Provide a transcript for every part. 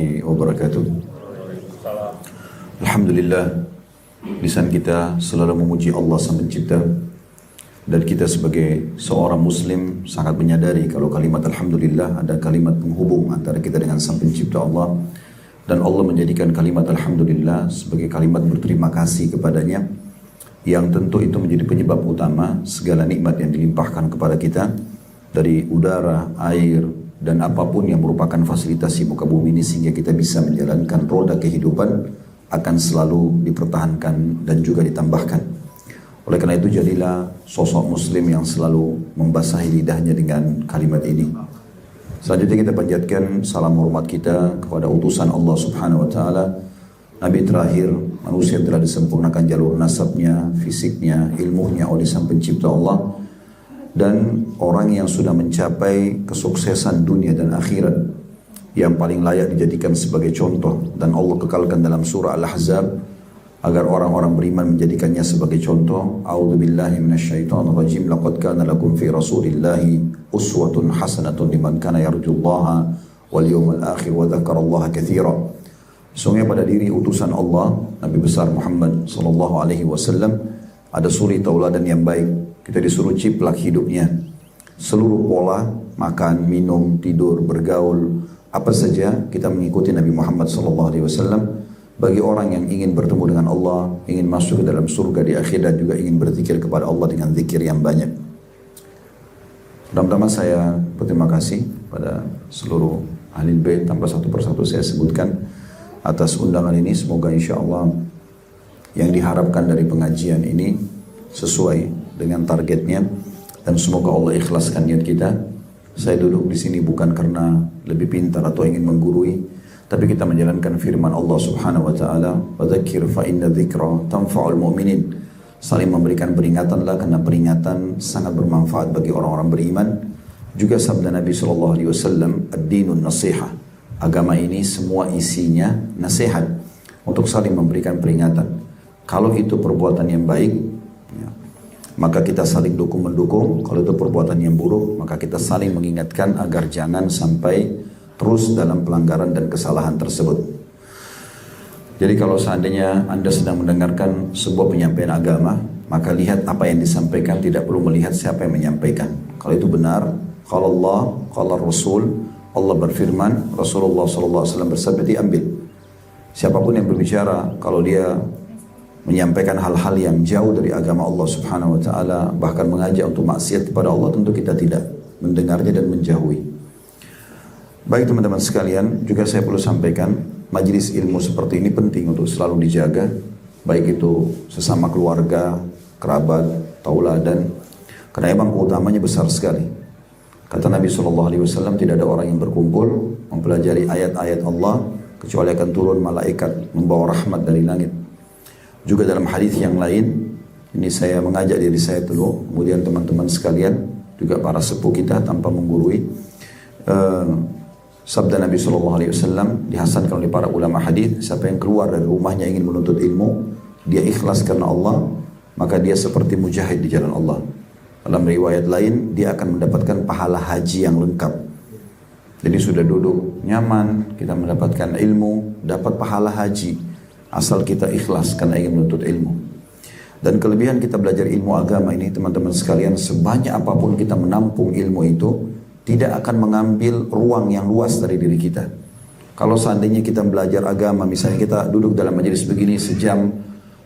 Wabarakatuh. Alhamdulillah, lisan kita selalu memuji Allah Sang Pencipta, dan kita sebagai seorang muslim sangat menyadari kalau kalimat Alhamdulillah ada kalimat penghubung antara kita dengan Sang Pencipta Allah, dan Allah menjadikan kalimat Alhamdulillah sebagai kalimat berterima kasih kepadanya, yang tentu itu menjadi penyebab utama segala nikmat yang dilimpahkan kepada kita dari udara, air, dan apapun yang merupakan fasilitas di muka bumi ini, sehingga kita bisa menjalankan roda kehidupan akan selalu dipertahankan dan juga ditambahkan. Oleh karena itu jadilah sosok muslim yang selalu membasahi lidahnya dengan kalimat ini. Selanjutnya kita panjatkan salam hormat kita kepada utusan Allah Subhanahu wa taala, Nabi terakhir, manusia yang telah disempurnakan jalur nasabnya, fisiknya, ilmunya oleh Sang Pencipta Allah, dan orang yang sudah mencapai kesuksesan dunia dan akhirat yang paling layak dijadikan sebagai contoh, dan Allah kekalkan dalam surah Al-Ahzab agar orang-orang beriman menjadikannya sebagai contoh. A'udzubillahi minasyaitonirrajim. Laqad kana lakum fi Rasulillahi uswatun hasanatun liman kana yarjullaha wal yawmal akhir wa dzakarallaha katsira. Sungguh pada diri utusan Allah Nabi besar Muhammad sallallahu alaihi wasallam ada suri tauladan yang baik. Kita disuruh ciplak hidupnya, seluruh pola makan, minum, tidur, bergaul, apa saja kita mengikuti Nabi Muhammad SAW. Bagi orang yang ingin bertemu dengan Allah, ingin masuk ke dalam surga di akhir, dan juga ingin berzikir kepada Allah dengan zikir yang banyak. Pertama-tama saya berterima kasih pada seluruh ahli bait, tanpa satu persatu saya sebutkan, atas undangan ini. Semoga insya Allah yang diharapkan dari pengajian ini sesuai dengan targetnya, dan semoga Allah ikhlaskan niat kita. Saya duduk di sini bukan karena lebih pintar atau ingin menggurui, tapi kita menjalankan firman Allah Subhanahu wa taala, "Fadzakir fa inna dzikra tanfa'ul mu'minin." Saling memberikan peringatanlah, karena peringatan sangat bermanfaat bagi orang-orang beriman. Juga sabda Nabi sallallahu alaihi wasallam, "Ad-dinun nasihah." Agama ini semua isinya nasihat, untuk saling memberikan peringatan. Kalau itu perbuatan yang baik, maka kita saling dukung-mendukung. Kalau itu perbuatan yang buruk, maka kita saling mengingatkan agar jangan sampai terus dalam pelanggaran dan kesalahan tersebut. Jadi kalau seandainya Anda sedang mendengarkan sebuah penyampaian agama, maka lihat apa yang disampaikan, tidak perlu melihat siapa yang menyampaikan. Kalau itu benar, kalau Allah, kalau Rasul, Allah berfirman, Rasulullah SAW bersabda, diambil. Siapapun yang berbicara, kalau dia menyampaikan hal-hal yang jauh dari agama Allah Subhanahu wa taala, bahkan mengajak untuk maksiat kepada Allah, tentu kita tidak mendengarnya dan menjauhi. Baik teman-teman sekalian, juga saya perlu sampaikan, majelis ilmu seperti ini penting untuk selalu dijaga, baik itu sesama keluarga, kerabat, tauladan, karena emang keutamanya besar sekali. Kata Nabi SAW, tidak ada orang yang berkumpul mempelajari ayat-ayat Allah kecuali akan turun malaikat membawa rahmat dari langit. Juga dalam hadis yang lain, ini saya mengajak diri saya dulu, kemudian teman-teman sekalian, juga para sepuh kita tanpa menggurui. Sabda Nabi SAW dihasankan oleh para ulama hadis, siapa yang keluar dari rumahnya ingin menuntut ilmu, dia ikhlas karena Allah, maka dia seperti mujahid di jalan Allah. Dalam riwayat lain, dia akan mendapatkan pahala haji yang lengkap. Jadi sudah duduk nyaman, kita mendapatkan ilmu, dapat pahala haji. Asal kita ikhlas karena ingin menuntut ilmu. Dan kelebihan kita belajar ilmu agama ini, teman-teman sekalian, sebanyak apapun kita menampung ilmu itu, tidak akan mengambil ruang yang luas dari diri kita. Kalau seandainya kita belajar agama, misalnya kita duduk dalam majelis begini sejam,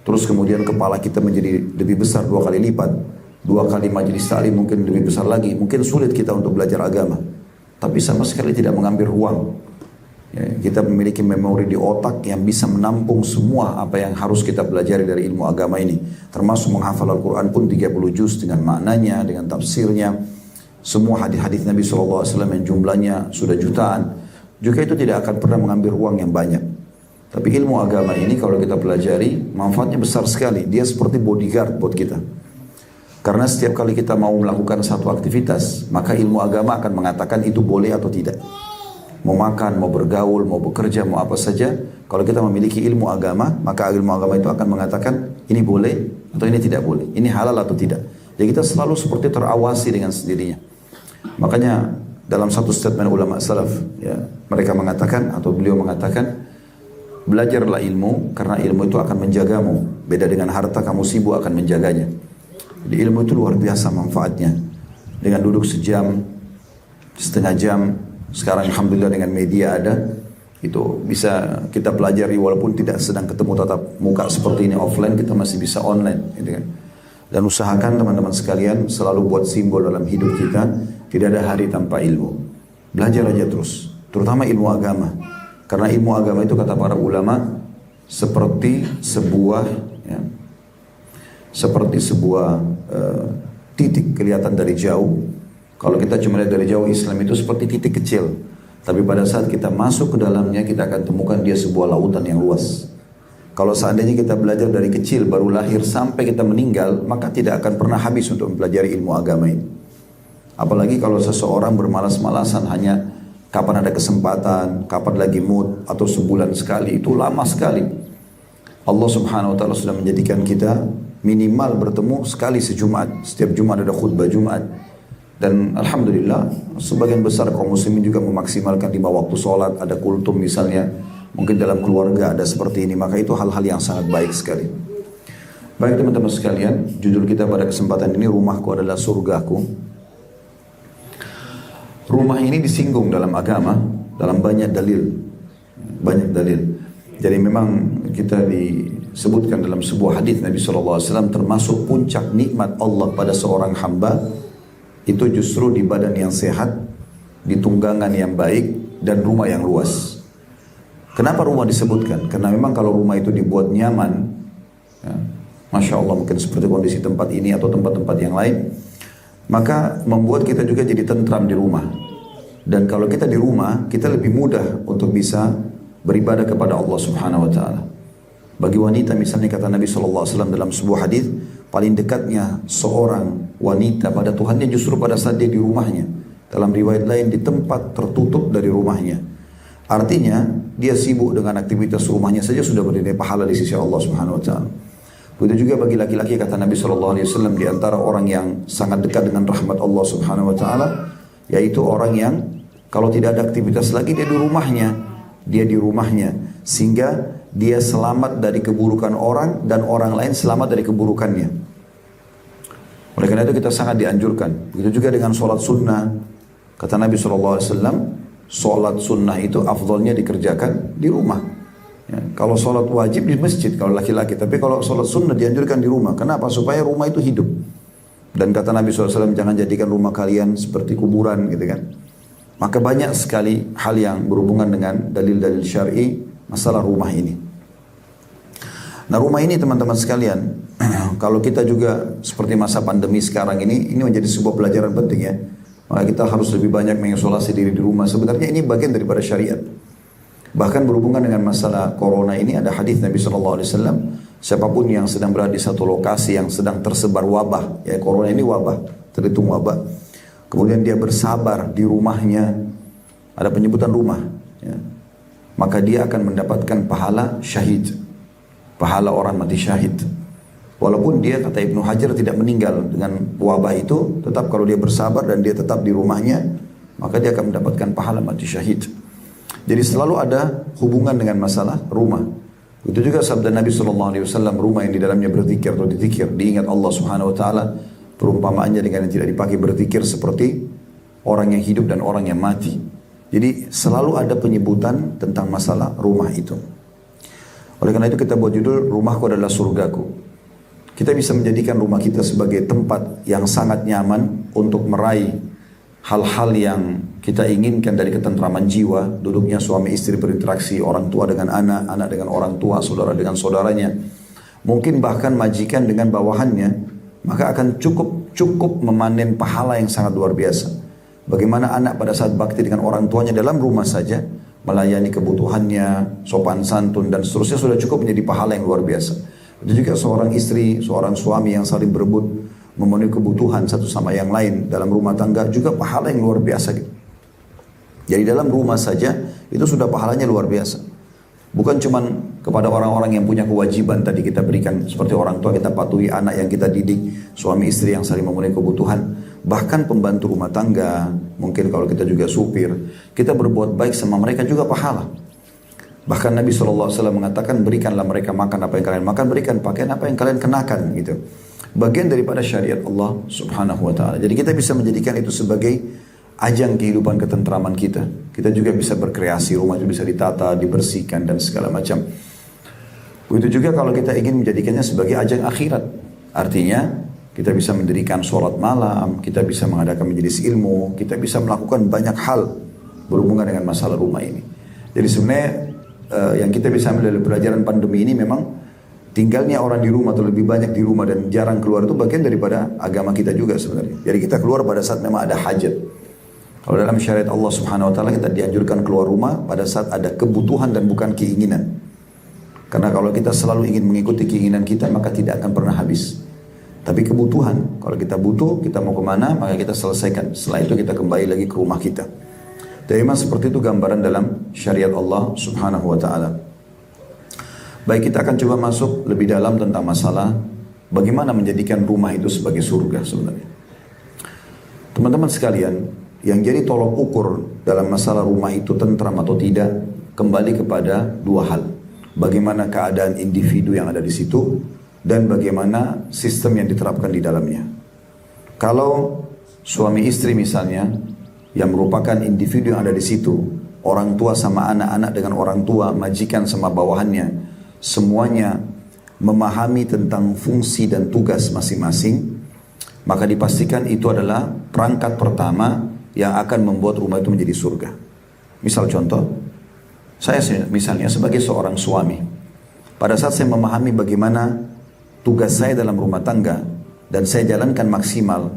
terus kemudian kepala kita menjadi lebih besar 2 kali lipat, 2 kali majelis ta'lim mungkin lebih besar lagi, mungkin sulit kita untuk belajar agama. Tapi sama sekali tidak mengambil ruang. Ya, kita memiliki memori di otak yang bisa menampung semua apa yang harus kita pelajari dari ilmu agama ini. Termasuk menghafal Al-Quran pun 30 juz dengan maknanya, dengan tafsirnya. Semua hadis-hadis Nabi SAW yang jumlahnya sudah jutaan. Juga itu tidak akan pernah mengambil ruang yang banyak. Tapi ilmu agama ini kalau kita pelajari, manfaatnya besar sekali. Dia seperti bodyguard buat kita. Karena setiap kali kita mau melakukan satu aktivitas, maka ilmu agama akan mengatakan itu boleh atau tidak. Mau makan, mau bergaul, mau bekerja, mau apa saja, kalau kita memiliki ilmu agama, maka ilmu agama itu akan mengatakan ini boleh atau ini tidak boleh, ini halal atau tidak. Jadi kita selalu seperti terawasi dengan sendirinya. Makanya dalam satu statement ulama salaf, ya, mereka mengatakan atau beliau mengatakan, belajarlah ilmu karena ilmu itu akan menjagamu. Beda dengan harta, kamu sibuk akan menjaganya. Jadi ilmu itu luar biasa manfaatnya. Dengan duduk sejam, setengah jam, sekarang alhamdulillah dengan media ada, itu bisa kita pelajari walaupun tidak sedang ketemu tatap muka seperti ini offline, kita masih bisa online, gitu kan. Dan usahakan teman-teman sekalian selalu buat simbol dalam hidup kita, tidak ada hari tanpa ilmu. Belajar aja terus, terutama ilmu agama. Karena ilmu agama itu kata para ulama seperti sebuah titik kelihatan dari jauh. Kalau kita cuma lihat dari jauh, Islam itu seperti titik kecil. Tapi pada saat kita masuk ke dalamnya, kita akan temukan dia sebuah lautan yang luas. Kalau seandainya kita belajar dari kecil, baru lahir sampai kita meninggal, maka tidak akan pernah habis untuk mempelajari ilmu agama ini. Apalagi kalau seseorang bermalas-malasan hanya kapan ada kesempatan, kapan lagi mood, atau sebulan sekali, itu lama sekali. Allah subhanahu wa ta'ala sudah menjadikan kita minimal bertemu sekali sejumat. Setiap Jumat ada khutbah Jumat. Dan alhamdulillah, sebagian besar kaum muslimin juga memaksimalkan 5 waktu sholat, ada kultum misalnya. Mungkin dalam keluarga ada seperti ini, maka itu hal-hal yang sangat baik sekali. Baik teman-teman sekalian, judul kita pada kesempatan ini, rumahku adalah surgaku. Rumah ini disinggung dalam agama, dalam banyak dalil. Banyak dalil. Jadi memang kita disebutkan dalam sebuah hadis Nabi SAW, termasuk puncak nikmat Allah pada seorang hamba, itu justru di badan yang sehat, di tunggangan yang baik, dan rumah yang luas. Kenapa rumah disebutkan? Karena memang kalau rumah itu dibuat nyaman, ya, Masya Allah mungkin seperti kondisi tempat ini atau tempat-tempat yang lain, maka membuat kita juga jadi tentram di rumah. Dan kalau kita di rumah, kita lebih mudah untuk bisa beribadah kepada Allah Subhanahu Wa Taala. Bagi wanita misalnya kata Nabi SAW dalam sebuah hadis, paling dekatnya seorang wanita pada Tuhannya justru pada saat dia di rumahnya. Dalam riwayat lain, di tempat tertutup dari rumahnya. Artinya dia sibuk dengan aktivitas rumahnya saja sudah bernilai pahala di sisi Allah Subhanahu Wa Taala. Begitu juga bagi laki-laki kata Nabi SAW, di antara orang yang sangat dekat dengan rahmat Allah Subhanahu Wa Taala, yaitu orang yang kalau tidak ada aktivitas lagi dia di rumahnya, sehingga dia selamat dari keburukan orang dan orang lain selamat dari keburukannya. Oleh karena itu kita sangat dianjurkan. Begitu juga dengan sholat sunnah, kata Nabi SAW. Sholat sunnah itu afdolnya dikerjakan di rumah. Ya, kalau sholat wajib di masjid kalau laki-laki, tapi kalau sholat sunnah dianjurkan di rumah. Kenapa? Supaya rumah itu hidup. Dan kata Nabi SAW, jangan jadikan rumah kalian seperti kuburan, gitu kan. Maka banyak sekali hal yang berhubungan dengan dalil-dalil syar'i masalah rumah ini. Nah rumah ini teman-teman sekalian, kalau kita juga seperti masa pandemi sekarang ini menjadi sebuah pelajaran penting ya. Maka kita harus lebih banyak mengisolasi diri di rumah. Sebenarnya ini bagian daripada syariat. Bahkan berhubungan dengan masalah corona ini ada hadis Nabi SAW. Siapapun yang sedang berada di satu lokasi yang sedang tersebar wabah, ya corona ini wabah, terhitung wabah. Kemudian dia bersabar di rumahnya, ada penyebutan rumah, ya, maka dia akan mendapatkan pahala syahid, pahala orang mati syahid. Walaupun dia kata Ibnu Hajar tidak meninggal dengan wabah itu, tetap kalau dia bersabar dan dia tetap di rumahnya, maka dia akan mendapatkan pahala mati syahid. Jadi selalu ada hubungan dengan masalah rumah. Itu juga sabda Nabi SAW, rumah yang di dalamnya berzikir atau dizikir, diingat Allah Subhanahu Wa Taala, perumpamaannya dengan yang tidak dipakai berzikir seperti orang yang hidup dan orang yang mati. Jadi selalu ada penyebutan tentang masalah rumah itu. Oleh karena itu kita buat judul, rumahku adalah surgaku. Kita bisa menjadikan rumah kita sebagai tempat yang sangat nyaman untuk meraih hal-hal yang kita inginkan dari ketentraman jiwa. Duduknya suami istri berinteraksi, orang tua dengan anak, anak dengan orang tua, saudara dengan saudaranya. Mungkin bahkan majikan dengan bawahannya, maka akan cukup memanen pahala yang sangat luar biasa. Bagaimana anak pada saat bakti dengan orang tuanya dalam rumah saja, melayani kebutuhannya, sopan santun dan seterusnya sudah cukup menjadi pahala yang luar biasa. Itu juga seorang istri, seorang suami yang saling berebut memenuhi kebutuhan satu sama yang lain dalam rumah tangga juga pahala yang luar biasa gitu. Jadi dalam rumah saja itu sudah pahalanya luar biasa. Bukan cuma kepada orang-orang yang punya kewajiban tadi kita berikan seperti orang tua kita patuhi, anak yang kita didik, suami istri yang saling memenuhi kebutuhan. Bahkan pembantu rumah tangga, mungkin kalau kita juga supir, kita berbuat baik sama mereka juga pahala. Bahkan Nabi SAW mengatakan, berikanlah mereka makan apa yang kalian makan, berikan pakaian apa yang kalian kenakan gitu. Bagian daripada syariat Allah Subhanahu wa ta'ala. Jadi kita bisa menjadikan itu sebagai ajang kehidupan ketentraman kita. Kita juga bisa berkreasi, rumah itu bisa ditata, dibersihkan dan segala macam. Begitu juga kalau kita ingin menjadikannya sebagai ajang akhirat. Artinya kita bisa mendirikan sholat malam, kita bisa mengadakan majelis ilmu, kita bisa melakukan banyak hal berhubungan dengan masalah rumah ini. Jadi sebenarnya yang kita bisa ambil dari pelajaran pandemi ini memang tinggalnya orang di rumah atau lebih banyak di rumah dan jarang keluar itu bagian daripada agama kita juga sebenarnya. Jadi kita keluar pada saat memang ada hajat. Kalau dalam syariat Allah Subhanahu wa ta'ala kita dianjurkan keluar rumah pada saat ada kebutuhan dan bukan keinginan. Karena kalau kita selalu ingin mengikuti keinginan kita maka tidak akan pernah habis. Tapi kebutuhan, kalau kita butuh, kita mau kemana, maka kita selesaikan. Setelah itu kita kembali lagi ke rumah kita. Jadi memang seperti itu gambaran dalam syariat Allah Subhanahu wa ta'ala. Baik, kita akan coba masuk lebih dalam tentang masalah bagaimana menjadikan rumah itu sebagai surga sebenarnya. Teman-teman sekalian, yang jadi tolok ukur dalam masalah rumah itu tentram atau tidak, kembali kepada dua hal. Bagaimana keadaan individu yang ada di situ, dan bagaimana sistem yang diterapkan di dalamnya. Kalau suami istri misalnya, yang merupakan individu yang ada di situ, orang tua sama anak-anak dengan orang tua, majikan sama bawahannya, semuanya memahami tentang fungsi dan tugas masing-masing, maka dipastikan itu adalah perangkat pertama yang akan membuat rumah itu menjadi surga. Misal contoh, saya misalnya sebagai seorang suami, pada saat saya memahami bagaimana tugas saya dalam rumah tangga dan saya jalankan maksimal,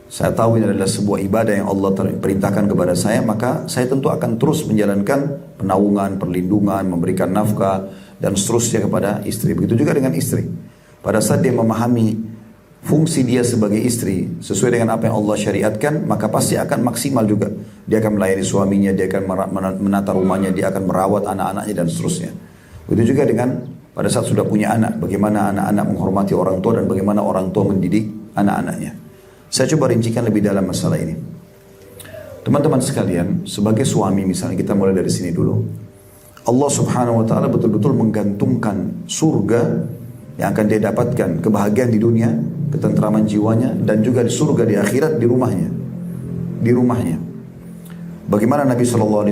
saya tahu ini adalah sebuah ibadah yang Allah perintahkan kepada saya, maka saya tentu akan terus menjalankan penaungan, perlindungan, memberikan nafkah dan seterusnya kepada istri. Begitu juga dengan istri. Pada saat dia memahami fungsi dia sebagai istri sesuai dengan apa yang Allah syariatkan, maka pasti akan maksimal juga. Dia akan melayani suaminya, dia akan menata rumahnya, dia akan merawat anak-anaknya dan seterusnya. Begitu juga dengan pada saat sudah punya anak, bagaimana anak-anak menghormati orang tua dan bagaimana orang tua mendidik anak-anaknya. Saya coba rincikan lebih dalam masalah ini. Teman-teman sekalian, sebagai suami misalnya, kita mulai dari sini dulu. Allah Subhanahu wa ta'ala betul-betul menggantungkan surga yang akan dia dapatkan, kebahagiaan di dunia, ketentraman jiwanya, dan juga di surga di akhirat di rumahnya. Di rumahnya. Bagaimana Nabi SAW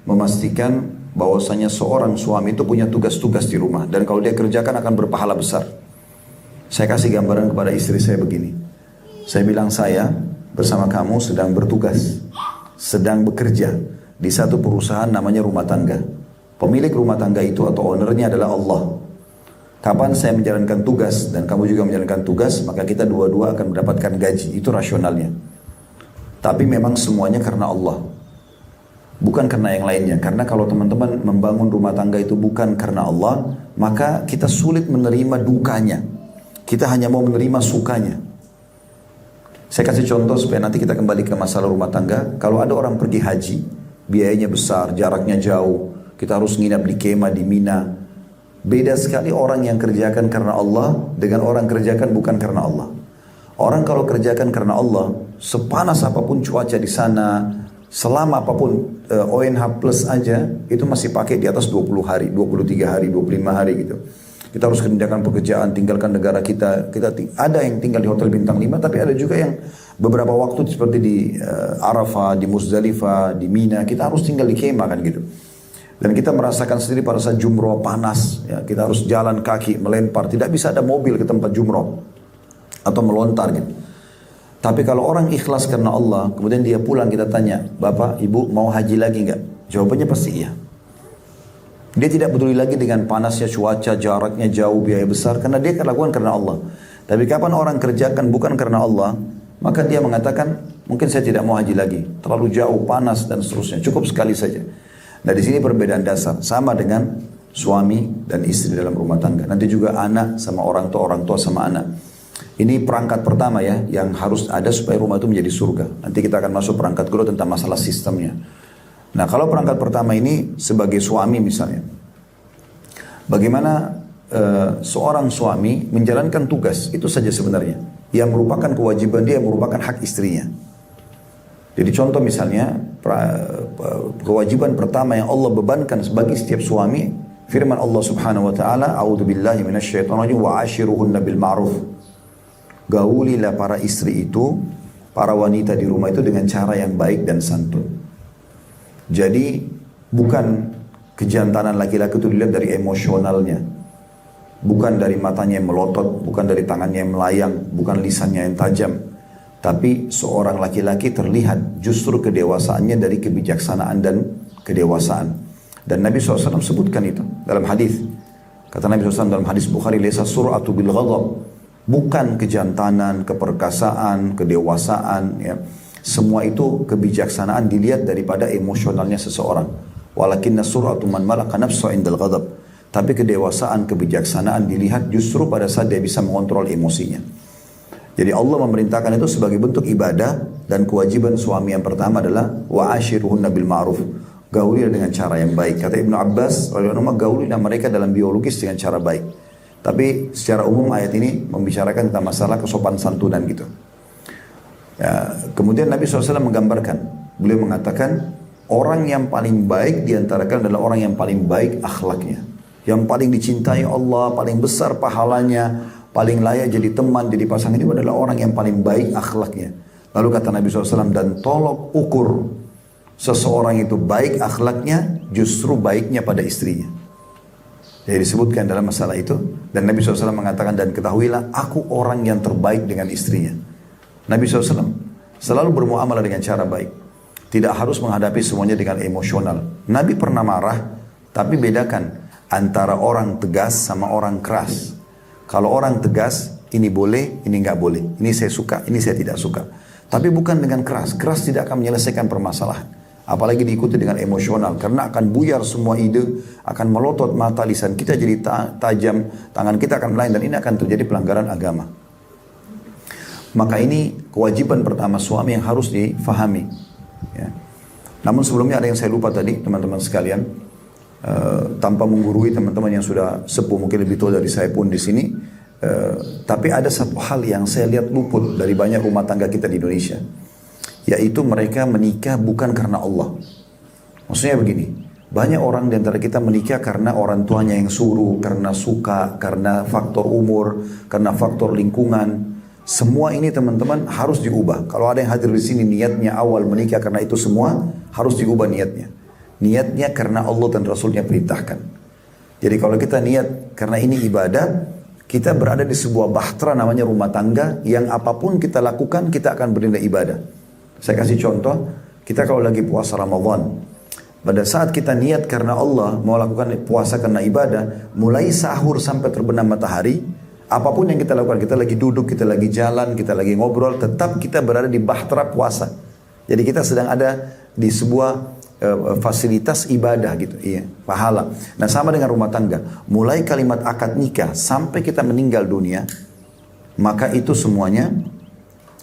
memastikan bahwasanya seorang suami itu punya tugas-tugas di rumah, dan kalau dia kerjakan akan berpahala besar. Saya kasih gambaran kepada istri saya begini. Saya bilang, saya bersama kamu sedang bertugas, sedang bekerja di satu perusahaan namanya rumah tangga. Pemilik rumah tangga itu atau ownernya adalah Allah. Kapan saya menjalankan tugas dan kamu juga menjalankan tugas, maka kita dua-dua akan mendapatkan gaji. Itu rasionalnya. Tapi memang semuanya karena Allah, bukan karena yang lainnya. Karena kalau teman-teman membangun rumah tangga itu bukan karena Allah, maka kita sulit menerima dukanya. Kita hanya mau menerima sukanya. Saya kasih contoh supaya nanti kita kembali ke masalah rumah tangga. Kalau ada orang pergi haji, biayanya besar, jaraknya jauh, kita harus nginap di kemah di Mina. Beda sekali orang yang kerjakan karena Allah dengan orang kerjakan bukan karena Allah. Orang kalau kerjakan karena Allah, sepanas apapun cuaca di sana, selama apapun ONH plus aja, itu masih pakai di atas 20 hari, 23 hari, 25 hari gitu. Kita harus kerjakan pekerjaan, tinggalkan negara kita. Ada yang tinggal di hotel bintang 5, tapi ada juga yang beberapa waktu seperti di Arafah, di Muzdalifah, di Mina, kita harus tinggal di kemah kan gitu. Dan kita merasakan sendiri pada saat jumroh panas, ya, kita harus jalan kaki, melempar, tidak bisa ada mobil ke tempat jumroh atau melontar gitu. Tapi kalau orang ikhlas karena Allah, kemudian dia pulang, kita tanya, Bapak, Ibu mau haji lagi nggak? Jawabannya pasti iya. Dia tidak peduli lagi dengan panasnya cuaca, jaraknya jauh, biaya besar, karena dia akan lakukan karena Allah. Tapi kapan orang kerjakan bukan karena Allah, maka dia mengatakan, mungkin saya tidak mau haji lagi, terlalu jauh, panas dan seterusnya, cukup sekali saja. Nah di sini perbedaan dasar, sama dengan suami dan istri dalam rumah tangga. Nanti juga anak sama orang tua sama anak. Ini perangkat pertama ya, yang harus ada supaya rumah itu menjadi surga. Nanti kita akan masuk perangkat kedua tentang masalah sistemnya. Nah kalau perangkat pertama ini sebagai suami misalnya, bagaimana seorang suami menjalankan tugas, itu saja sebenarnya. yang merupakan kewajiban dia, yang merupakan hak istrinya. Jadi contoh misalnya, kewajiban pertama yang Allah bebankan sebagai setiap suami, firman Allah subhanahu wa ta'ala, a'udzubillahi minasyaitonirrajim, wa'ashiruhunna bil ma'ruf. Gaulilah para istri itu, para wanita di rumah itu dengan cara yang baik dan santun. Jadi bukan kejantanan laki-laki itu dilihat dari emosionalnya, bukan dari matanya yang melotot, bukan dari tangannya yang melayang, bukan lisannya yang tajam. Tapi seorang laki-laki terlihat justru kedewasaannya dari kebijaksanaan dan kedewasaan. Dan Nabi SAW sebutkan itu dalam hadis. Kata Nabi SAW dalam hadis Bukhari, "Laisa sur'atu bil ghadab." Bukan kejantanan, keperkasaan, kedewasaan. Ya. Semua itu kebijaksanaan dilihat daripada emosionalnya seseorang. Walakinna sur'atu man malaka nafsu indal ghadab. Tapi kedewasaan, kebijaksanaan dilihat justru pada saat dia bisa mengontrol emosinya. Jadi Allah memerintahkan itu sebagai bentuk ibadah, dan kewajiban suami yang pertama adalah wa'ashiruhunna bil ma'ruf. Gaulilah dengan cara yang baik. Kata Ibnu Abbas, gaulilah mereka dalam biologis dengan cara baik. Tapi secara umum ayat ini membicarakan tentang masalah kesopan santunan gitu. Ya, kemudian Nabi SAW menggambarkan, beliau mengatakan orang yang paling baik diantara kalian adalah orang yang paling baik akhlaknya, yang paling dicintai Allah, paling besar pahalanya, paling layak jadi teman, jadi pasangan itu adalah orang yang paling baik akhlaknya. Lalu kata Nabi SAW, dan tolok ukur seseorang itu baik akhlaknya justru baiknya pada istrinya. Jadi disebutkan dalam masalah itu, dan Nabi SAW mengatakan, dan ketahuilah aku orang yang terbaik dengan istrinya. Nabi SAW selalu bermuamalah dengan cara baik, tidak harus menghadapi semuanya dengan emosional. Nabi pernah marah, tapi bedakan antara orang tegas sama orang keras. Kalau orang tegas, ini boleh, ini nggak boleh. Ini saya suka, ini saya tidak suka. Tapi bukan dengan keras. Keras tidak akan menyelesaikan permasalahan. Apalagi diikuti dengan emosional. Karena akan buyar semua ide, akan melotot mata, lisan kita jadi tajam, tangan kita akan melayang, dan ini akan terjadi pelanggaran agama. Maka ini kewajiban pertama suami yang harus difahami. Ya. Namun sebelumnya ada yang saya lupa tadi, teman-teman sekalian. Tanpa menggurui teman-teman yang sudah sepuh, mungkin lebih tua dari saya pun di sini, tapi ada satu hal yang saya lihat luput dari banyak rumah tangga kita di Indonesia, yaitu mereka menikah bukan karena Allah. Maksudnya begini, banyak orang di antara kita menikah karena orang tuanya yang suruh, karena suka, karena faktor umur, karena faktor lingkungan. Semua ini teman-teman harus diubah. Kalau ada yang hadir di sini niatnya awal menikah karena itu semua, harus diubah niatnya. Niatnya karena Allah dan Rasulnya perintahkan. Jadi kalau kita niat karena ini ibadah, kita berada di sebuah bahtera namanya rumah tangga, yang apapun kita lakukan kita akan bernilai ibadah. Saya kasih contoh, kita kalau lagi puasa Ramadan, pada saat kita niat karena Allah mau lakukan puasa karena ibadah, mulai sahur sampai terbenam matahari, apapun yang kita lakukan, kita lagi duduk, kita lagi jalan, kita lagi ngobrol, tetap kita berada di bahtera puasa. Jadi kita sedang ada di sebuah fasilitas ibadah gitu, iya, pahala. Nah sama dengan rumah tangga, mulai kalimat akad nikah sampai kita meninggal dunia, maka itu semuanya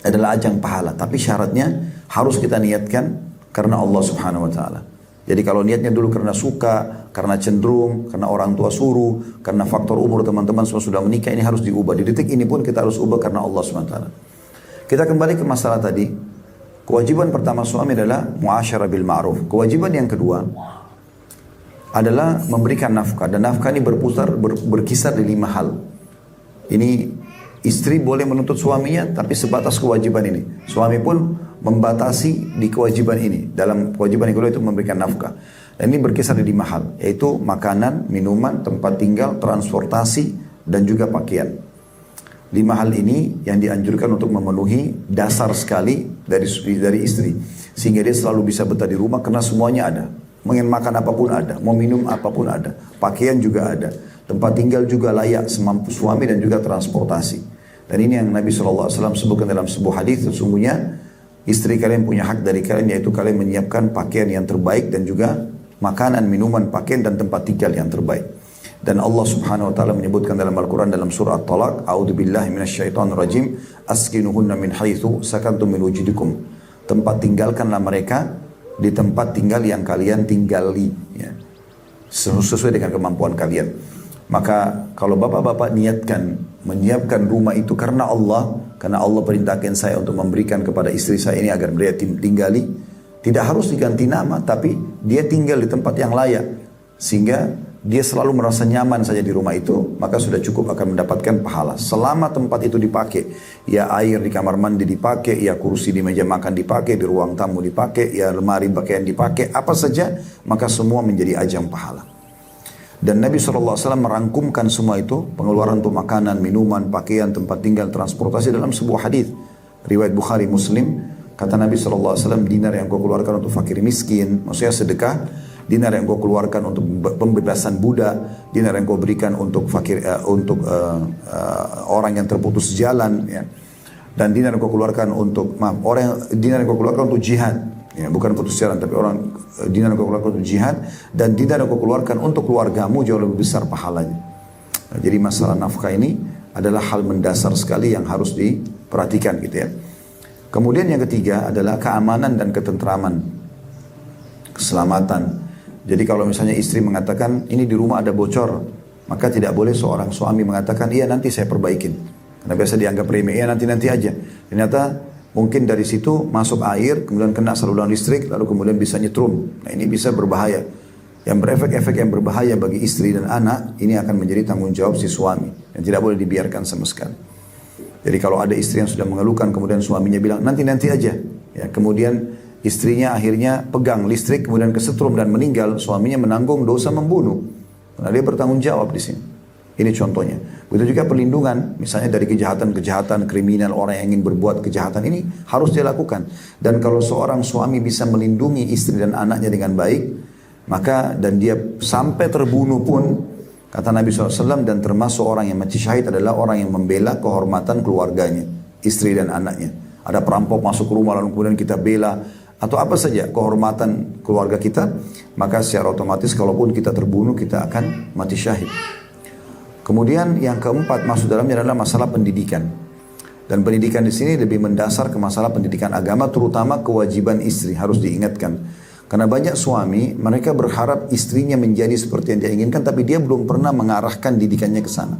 adalah ajang pahala. Tapi syaratnya harus kita niatkan karena Allah Subhanahu Wa Taala. Jadi kalau niatnya dulu karena suka, karena cenderung, karena orang tua suruh, karena faktor umur teman-teman semua sudah menikah, ini harus diubah. Di detik ini pun kita harus ubah karena Allah Subhanahu Wa Taala. Kita kembali ke masalah tadi. Kewajiban pertama suami adalah muasyarah bil ma'ruf. Kewajiban yang kedua adalah memberikan nafkah. Dan nafkah ini berkisar di 5 hal. Ini istri boleh menuntut suaminya, tapi sebatas kewajiban ini. Suami pun membatasi di kewajiban ini. Dalam kewajiban yang kedua itu memberikan nafkah. Dan ini berkisar di 5 hal. Yaitu makanan, minuman, tempat tinggal, transportasi, dan juga pakaian. 5 hal ini yang dianjurkan untuk memenuhi dasar sekali dari istri. Sehingga dia selalu bisa betah di rumah karena semuanya ada. Mau makan apapun ada, mau minum apapun ada. Pakaian juga ada. Tempat tinggal juga layak semampu suami, dan juga transportasi. Dan ini yang Nabi SAW sebutkan dalam sebuah hadis, sesungguhnya istri kalian punya hak dari kalian, yaitu kalian menyiapkan pakaian yang terbaik dan juga makanan, minuman, pakaian, dan tempat tinggal yang terbaik. Dan Allah Subhanahu Wa Taala menyebutkan dalam Al-Quran dalam surah At-Talaq, A'udzubillahi minasyaitonirrajim, askinuhunna min haitsu sakantum min wujudikum. Tempat tinggalkanlah mereka di tempat tinggal yang kalian tinggali, ya, sesuai dengan kemampuan kalian. Maka kalau bapak-bapak menyiapkan rumah itu karena Allah, karena Allah perintahkan saya untuk memberikan kepada istri saya ini agar dia tinggali. Tidak harus diganti nama, tapi dia tinggal di tempat yang layak. Sehingga dia selalu merasa nyaman saja di rumah itu, maka sudah cukup akan mendapatkan pahala. Selama tempat itu dipakai, ya air di kamar mandi dipakai, ya kursi di meja makan dipakai, di ruang tamu dipakai, ya lemari pakaian dipakai, apa saja, maka semua menjadi ajang pahala. Dan Nabi SAW merangkumkan semua itu, pengeluaran untuk makanan, minuman, pakaian, tempat tinggal, transportasi dalam sebuah hadis riwayat Bukhari Muslim. Kata Nabi SAW, dinar yang kau keluarkan untuk fakir miskin, maksudnya sedekah, dinar yang kau keluarkan untuk pembebasan budak, dinar yang kau berikan untuk fakir, orang yang terputus jalan, ya. Dan dinar yang kau keluarkan untuk, dinar yang kau keluarkan untuk jihad, ya, bukan putus jalan, tapi dinar yang kau keluarkan untuk jihad, dan dinar yang kau keluarkan untuk keluargamu jauh lebih besar pahalanya. Nah, jadi masalah nafkah ini adalah hal mendasar sekali yang harus diperhatikan gitu ya. Kemudian yang ketiga adalah keamanan dan ketentraman, keselamatan. Jadi kalau misalnya istri mengatakan ini di rumah ada bocor, maka tidak boleh seorang suami mengatakan iya nanti saya perbaikin. Karena biasa dianggap remeh, ya nanti aja. Ternyata mungkin dari situ masuk air, kemudian kena saluran listrik, lalu kemudian bisa nyetrum. Nah ini bisa berbahaya. Yang berefek-efek yang berbahaya bagi istri dan anak, ini akan menjadi tanggung jawab si suami. Dan tidak boleh dibiarkan sama sekali. Jadi kalau ada istri yang sudah mengeluhkan, kemudian suaminya bilang nanti aja, ya, kemudian istrinya akhirnya pegang listrik, kemudian kesetrum dan meninggal, suaminya menanggung dosa membunuh, karena dia bertanggung jawab di sini. Ini contohnya. Begitu juga perlindungan, misalnya dari kejahatan kriminal, orang yang ingin berbuat kejahatan ini harus dilakukan. Dan kalau seorang suami bisa melindungi istri dan anaknya dengan baik, maka dan dia sampai terbunuh pun, kata Nabi SAW, dan termasuk orang yang mati syahid adalah orang yang membela kehormatan keluarganya, istri dan anaknya. Ada perampok masuk ke rumah lalu kemudian kita bela, atau apa saja kehormatan keluarga kita, maka secara otomatis kalaupun kita terbunuh kita akan mati syahid. Kemudian yang keempat masuk dalamnya adalah masalah pendidikan. Dan pendidikan di sini lebih mendasar ke masalah pendidikan agama, terutama kewajiban istri harus diingatkan. Karena banyak suami, mereka berharap istrinya menjadi seperti yang dia inginkan, tapi dia belum pernah mengarahkan didikannya ke sana.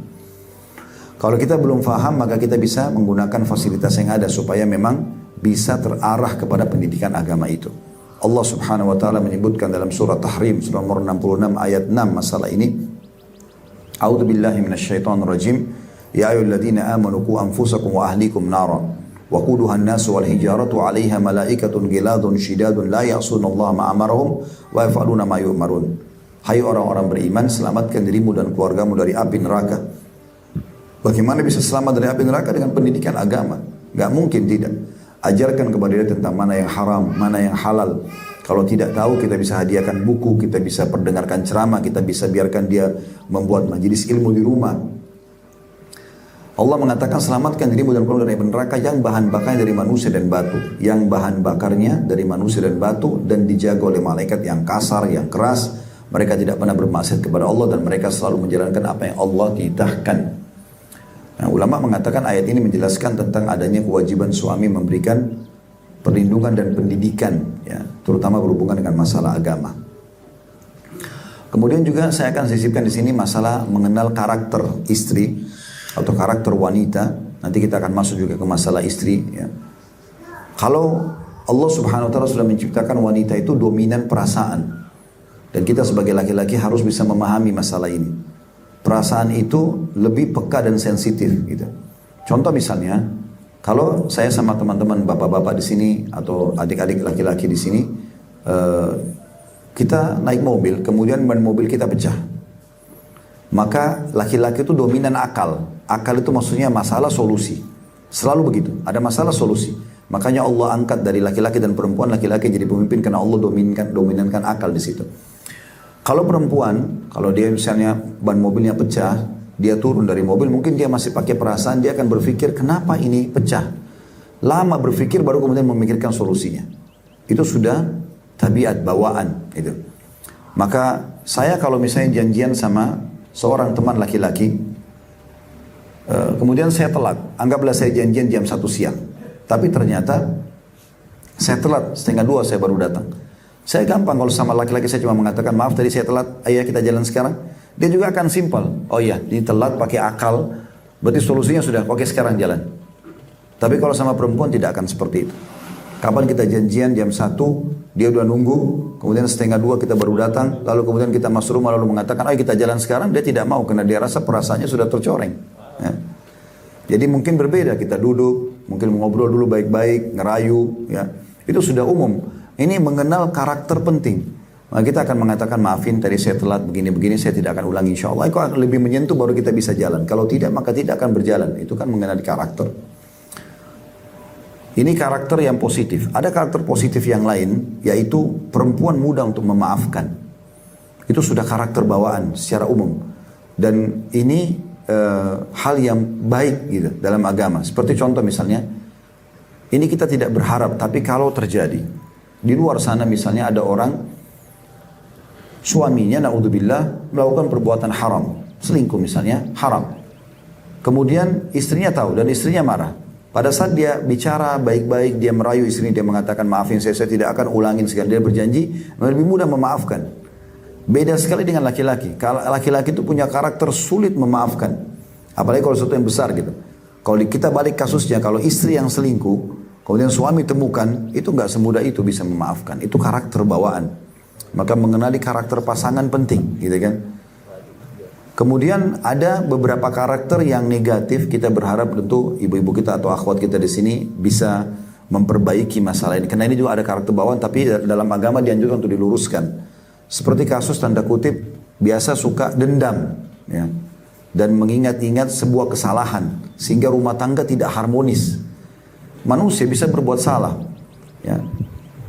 Kalau kita belum faham, maka kita bisa menggunakan fasilitas yang ada, supaya memang bisa terarah kepada pendidikan agama itu. Allah subhanahu wa ta'ala menyebutkan dalam surah Tahrim, surah nomor 66 ayat 6 masalah ini. A'udzu billahi minasyaitonir rajim. Ya ayyuhalladzina amanu qu anfusakum wa ahlikum nara. وَقُودُهَا النَّاسُ وَالْحِجَارَةُ عَلَيْهَا مَلَائِكَةٌ غِلَاظٌ شِدَادٌ لَا يَعْصُونَ اللَّهَ مَا أَمَرَهُمْ وَيَفْعَلُونَ مَا يُؤْمَرُونَ. Hai orang-orang beriman, selamatkan dirimu dan keluargamu dari api neraka. Bagaimana bisa selamat dari api neraka? Dengan pendidikan agama. Gak mungkin tidak. Ajarkan kepada dia tentang mana yang haram, mana yang halal. Kalau tidak tahu, kita bisa hadiahkan buku, kita bisa perdengarkan ceramah, kita bisa biarkan dia membuat majelis ilmu di rumah. Allah mengatakan selamatkan dirimu dan keluarga dari neraka yang bahan bakarnya dari manusia dan batu. Yang bahan bakarnya dari manusia dan batu, dan dijaga oleh malaikat yang kasar, yang keras. Mereka tidak pernah bermaksiat kepada Allah dan mereka selalu menjalankan apa yang Allah titahkan. Nah, ulama mengatakan ayat ini menjelaskan tentang adanya kewajiban suami memberikan perlindungan dan pendidikan, ya, terutama berhubungan dengan masalah agama. Kemudian juga saya akan sisipkan di sini masalah mengenal karakter istri atau karakter wanita. Nanti kita akan masuk juga ke masalah istri, ya. Kalau Allah subhanahu wa ta'ala sudah menciptakan wanita itu dominan perasaan, dan kita sebagai laki-laki harus bisa memahami masalah ini. Perasaan itu lebih peka dan sensitif gitu. Contoh misalnya, kalau saya sama teman-teman bapak-bapak di sini atau adik-adik laki-laki di sini, kita naik mobil, kemudian ban mobil kita pecah. Maka laki-laki itu dominan akal. Akal itu maksudnya masalah solusi. Selalu begitu, ada masalah solusi. Makanya Allah angkat dari laki-laki dan perempuan, laki-laki jadi pemimpin karena Allah dominankan akal di situ. Kalau perempuan, kalau dia misalnya ban mobilnya pecah, dia turun dari mobil, mungkin dia masih pakai perasaan, dia akan berpikir kenapa ini pecah. Lama berpikir baru kemudian memikirkan solusinya. Itu sudah tabiat bawaan itu. Maka saya kalau misalnya janjian sama seorang teman laki-laki, kemudian saya telat, anggaplah saya janjian jam 1 siang, tapi ternyata saya telat, 1:30 saya baru datang. Saya gampang kalau sama laki-laki, saya cuma mengatakan maaf tadi saya telat, ayo kita jalan sekarang. Dia juga akan simpel, oh iya ini telat pakai akal, berarti solusinya sudah, oke sekarang jalan. Tapi kalau sama perempuan tidak akan seperti itu. Kapan kita janjian jam 1, dia udah nunggu, kemudian setengah 2 kita baru datang, lalu kemudian kita masuk rumah lalu mengatakan, ayo kita jalan sekarang, dia tidak mau karena dia rasa perasaannya sudah tercoreng. Ya. Jadi mungkin berbeda, kita duduk, mungkin ngobrol dulu baik-baik, ngerayu, ya. Itu sudah umum. Ini mengenal karakter penting. Maka kita akan mengatakan, maafin tadi saya telat begini-begini, saya tidak akan ulangi insya Allah. Itu akan lebih menyentuh baru kita bisa jalan. Kalau tidak, maka tidak akan berjalan. Itu kan mengenali karakter. Ini karakter yang positif. Ada karakter positif yang lain, yaitu perempuan mudah untuk memaafkan. Itu sudah karakter bawaan secara umum. Dan ini hal yang baik gitu dalam agama. Seperti contoh misalnya, ini kita tidak berharap, tapi kalau terjadi. Di luar sana misalnya ada orang, suaminya na'udzubillah melakukan perbuatan haram. Selingkuh misalnya, haram. Kemudian istrinya tahu dan istrinya marah. Pada saat dia bicara baik-baik, dia merayu istrinya, dia mengatakan maafin saya tidak akan ulangin sekali. Dia berjanji, lebih mudah memaafkan. Beda sekali dengan laki-laki. Kalau laki-laki itu punya karakter sulit memaafkan. Apalagi kalau sesuatu yang besar gitu. Kalau kita balik kasusnya, kalau istri yang selingkuh, kemudian suami temukan, itu nggak semudah itu bisa memaafkan. Itu karakter bawaan. Maka mengenali karakter pasangan penting, gitu kan. Kemudian ada beberapa karakter yang negatif, kita berharap tentu ibu-ibu kita atau akhwat kita di sini bisa memperbaiki masalah ini. Karena ini juga ada karakter bawaan, tapi dalam agama dianjurkan untuk diluruskan. Seperti kasus tanda kutip, biasa suka dendam, ya, dan mengingat-ingat sebuah kesalahan, sehingga rumah tangga tidak harmonis. Manusia bisa berbuat salah, ya.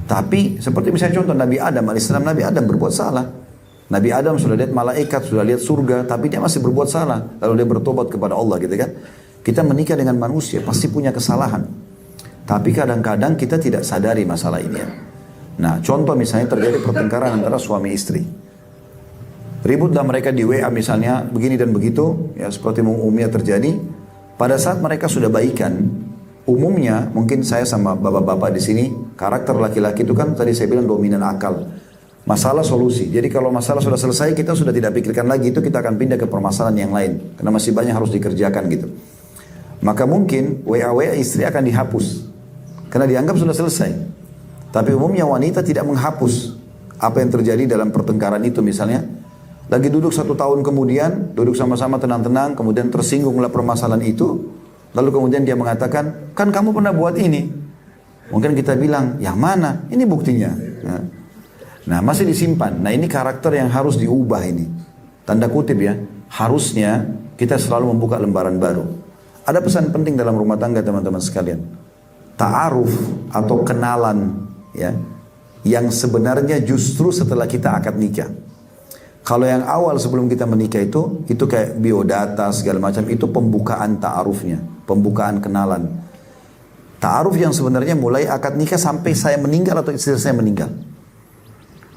Tapi seperti misalnya contoh Nabi Adam alaihissalam, Nabi Adam berbuat salah. Nabi Adam sudah lihat malaikat, sudah lihat surga, tapi dia masih berbuat salah. Lalu dia bertobat kepada Allah gitu kan. Kita menikah dengan manusia, pasti punya kesalahan. Tapi kadang-kadang kita tidak sadari masalah ini. Nah, contoh misalnya terjadi pertengkaran antara suami istri. Ributlah mereka di WA misalnya, begini dan begitu, ya seperti umumnya terjadi. Pada saat mereka sudah baikan, umumnya mungkin saya sama bapak-bapak di sini, karakter laki-laki itu kan tadi saya bilang dominan akal. Masalah solusi. Jadi kalau masalah sudah selesai, kita sudah tidak pikirkan lagi itu, kita akan pindah ke permasalahan yang lain. Karena masih banyak harus dikerjakan gitu. Maka mungkin WA istri akan dihapus. Karena dianggap sudah selesai. Tapi umumnya wanita tidak menghapus apa yang terjadi dalam pertengkaran itu misalnya. Lagi duduk 1 tahun kemudian, duduk sama-sama tenang-tenang, kemudian tersinggunglah permasalahan itu. Lalu kemudian dia mengatakan, kan kamu pernah buat ini. Mungkin kita bilang, yang mana? Ini buktinya. Nah masih disimpan. Nah ini karakter yang harus diubah ini. Tanda kutip ya. Harusnya kita selalu membuka lembaran baru. Ada pesan penting dalam rumah tangga teman-teman sekalian. Ta'aruf atau kenalan ya, yang sebenarnya justru setelah kita akad nikah. Kalau yang awal sebelum kita menikah itu kayak biodata segala macam, itu pembukaan ta'arufnya, pembukaan kenalan. Ta'aruf yang sebenarnya mulai akad nikah sampai saya meninggal atau istri saya meninggal.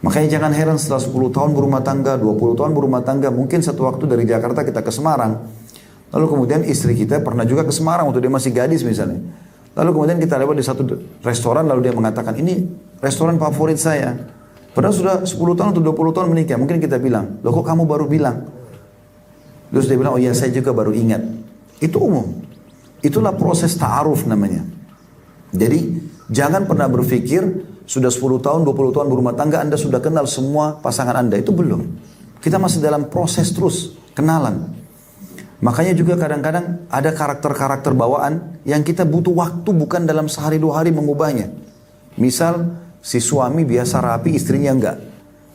Makanya jangan heran setelah 10 tahun berumah tangga, 20 tahun berumah tangga, mungkin satu waktu dari Jakarta kita ke Semarang. Lalu kemudian istri kita pernah juga ke Semarang waktu dia masih gadis misalnya. Lalu kemudian kita lewat di satu restoran, lalu dia mengatakan, ini restoran favorit saya. Padahal sudah 10 tahun atau 20 tahun menikah. Mungkin kita bilang, loh kok kamu baru bilang? Terus dia bilang, oh iya saya juga baru ingat. Itu umum. Itulah proses ta'aruf namanya. Jadi jangan pernah berpikir, sudah 10 tahun, 20 tahun berumah tangga, Anda sudah kenal semua pasangan Anda. Itu belum. Kita masih dalam proses terus, kenalan. Makanya juga kadang-kadang ada karakter-karakter bawaan yang kita butuh waktu bukan dalam sehari 2 hari mengubahnya. Misal, si suami biasa rapi, istrinya enggak.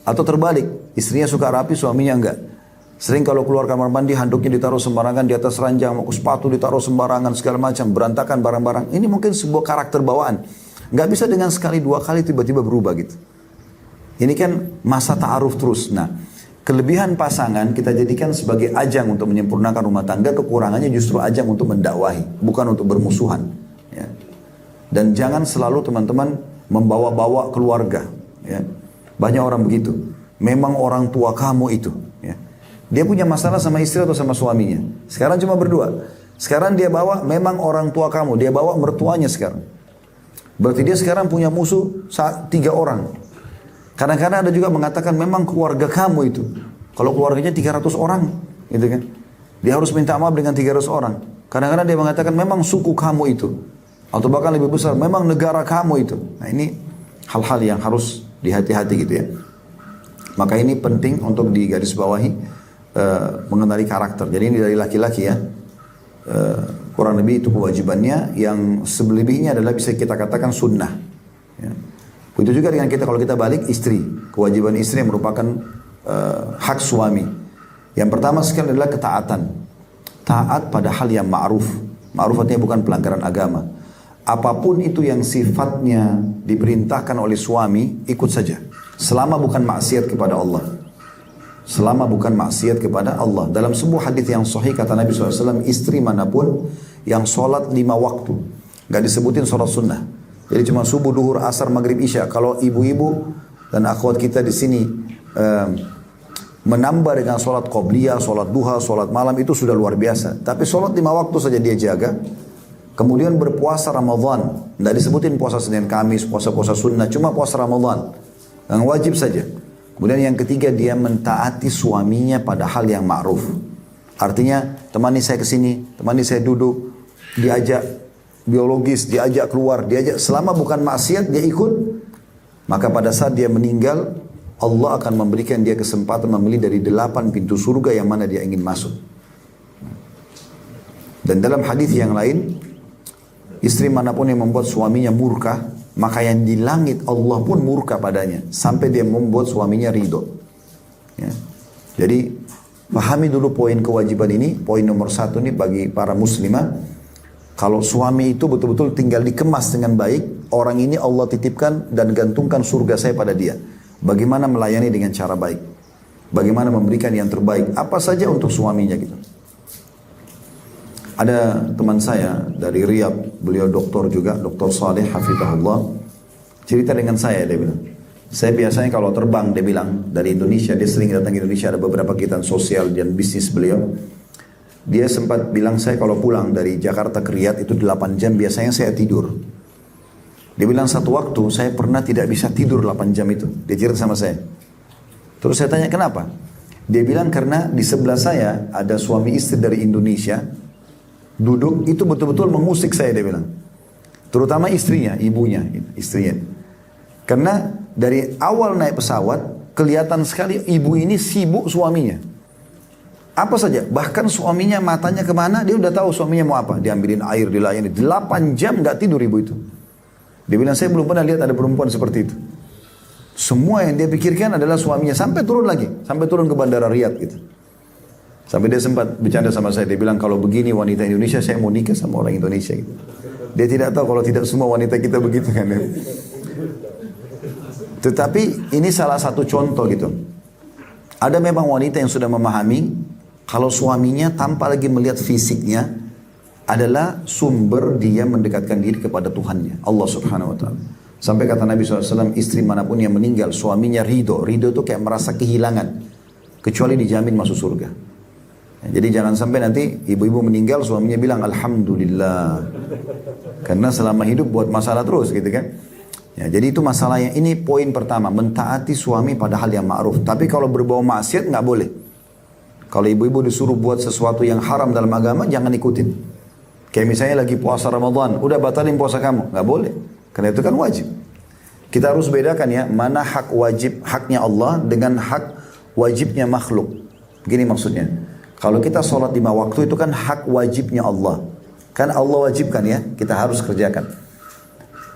Atau terbalik, istrinya suka rapi, suaminya enggak. Sering kalau keluar kamar mandi, handuknya ditaruh sembarangan di atas ranjang, sepatu ditaruh sembarangan, segala macam, berantakan barang-barang. Ini mungkin sebuah karakter bawaan. Nggak bisa dengan sekali 2 kali tiba-tiba berubah gitu. Ini kan masa ta'aruf terus. Nah, kelebihan pasangan kita jadikan sebagai ajang untuk menyempurnakan rumah tangga, kekurangannya justru ajang untuk mendakwahi, bukan untuk bermusuhan. Ya. Dan jangan selalu teman-teman membawa-bawa keluarga. Ya. Banyak orang begitu. Memang orang tua kamu itu. Ya. Dia punya masalah sama istri atau sama suaminya. Sekarang cuma berdua. Sekarang dia bawa memang orang tua kamu. Dia bawa mertuanya sekarang. Berarti dia sekarang punya musuh 3 orang. Kadang-kadang ada juga mengatakan memang keluarga kamu itu. Kalau keluarganya 300 orang, gitu kan. Dia harus minta maaf dengan 300 orang. Kadang-kadang dia mengatakan memang suku kamu itu. Atau bahkan lebih besar, memang negara kamu itu. Nah ini hal-hal yang harus dihati-hati gitu ya. Maka ini penting untuk digarisbawahi, mengenali karakter. Jadi ini dari laki-laki ya. Kurang lebih itu kewajibannya, yang selebihnya adalah bisa kita katakan sunnah. Ya. Begitu juga dengan kita, kalau kita balik istri, kewajiban istri yang merupakan hak suami. Yang pertama sekali adalah ketaatan. Taat pada hal yang ma'ruf. Ma'ruf artinya bukan pelanggaran agama. Apapun itu yang sifatnya diperintahkan oleh suami, ikut saja. Selama bukan maksiat kepada Allah. Selama bukan maksiat kepada Allah. Dalam sebuah hadis yang sahih kata Nabi SAW, istri manapun yang sholat 5 waktu, gak disebutin sholat sunnah. Jadi cuma subuh, duhur, asar, maghrib, isya. Kalau ibu-ibu dan akhwat kita di sini menambah dengan sholat qobliyah, sholat duha, sholat malam, itu sudah luar biasa. Tapi sholat 5 waktu saja dia jaga. Kemudian berpuasa Ramadan. Tidak disebutin puasa Senin Kamis, puasa-puasa sunnah, cuma puasa Ramadan. Yang wajib saja. Kemudian yang ketiga, dia mentaati suaminya pada hal yang ma'ruf. Artinya, temani saya ke sini, temani saya duduk, diajak biologis, diajak keluar, diajak, selama bukan maksiat dia ikut. Maka pada saat dia meninggal, Allah akan memberikan dia kesempatan memilih dari 8 pintu surga yang mana dia ingin masuk. Dan dalam hadis yang lain, istri manapun yang membuat suaminya murka, maka yang di langit Allah pun murka padanya sampai dia membuat suaminya ridho. Ya. Jadi pahami dulu poin kewajiban ini. Poin nomor 1 nih bagi para muslimah. Kalau suami itu betul-betul tinggal dikemas dengan baik, orang ini Allah titipkan dan gantungkan surga saya pada dia. Bagaimana melayani dengan cara baik, bagaimana memberikan yang terbaik, apa saja untuk suaminya gitu. Ada teman saya dari Riyadh, beliau doktor juga, Dr. Saleh Hafizahullah, cerita dengan saya, dia bilang, saya biasanya kalau terbang, dia bilang, dari Indonesia, dia sering datang ke Indonesia, ada beberapa kegiatan sosial dan bisnis beliau. Dia sempat bilang, saya kalau pulang dari Jakarta ke Riyadh itu 8 jam, biasanya saya tidur. Dia bilang satu waktu, saya pernah tidak bisa tidur 8 jam itu. Dia cerita sama saya. Terus saya tanya, kenapa? Dia bilang, karena di sebelah saya ada suami istri dari Indonesia, duduk itu betul-betul mengusik saya, dia bilang. Terutama istrinya, ibunya, istrinya. Karena dari awal naik pesawat, kelihatan sekali ibu ini sibuk suaminya. Apa saja, bahkan suaminya matanya kemana, dia udah tahu suaminya mau apa. Diambilin air, dilayani. 8 jam gak tidur ibu itu. Dia bilang, saya belum pernah lihat ada perempuan seperti itu. Semua yang dia pikirkan adalah suaminya. Sampai turun lagi, sampai turun ke bandara Riyadh gitu. Sampai dia sempat bercanda sama saya, dia bilang kalau begini wanita Indonesia saya mau nikah sama orang Indonesia gitu. Dia tidak tahu kalau tidak semua wanita kita begitu kan. Tetapi ini salah satu contoh gitu. Ada memang wanita yang sudah memahami kalau suaminya tanpa lagi melihat fisiknya adalah sumber dia mendekatkan diri kepada Tuhannya, Allah Subhanahu Wa Taala. Sampai kata Nabi SAW, istri manapun yang meninggal suaminya ridho. Ridho itu kayak merasa kehilangan, kecuali dijamin masuk surga. Jadi jangan sampai nanti ibu-ibu meninggal suaminya bilang alhamdulillah, karena selama hidup buat masalah terus gitu kan. Ya, jadi itu masalahnya. Ini poin pertama, mentaati suami pada hal yang ma'ruf. Tapi kalau berbau maksiat nggak boleh. Kalau ibu-ibu disuruh buat sesuatu yang haram dalam agama, jangan ikutin. Kayak misalnya lagi puasa Ramadan, udah batalin puasa kamu, nggak boleh. Karena itu kan wajib. Kita harus bedakan ya, mana hak wajib haknya Allah dengan hak wajibnya makhluk. Begini maksudnya. Kalau kita sholat 5 waktu itu kan hak wajibnya Allah. Kan Allah wajibkan ya, kita harus kerjakan.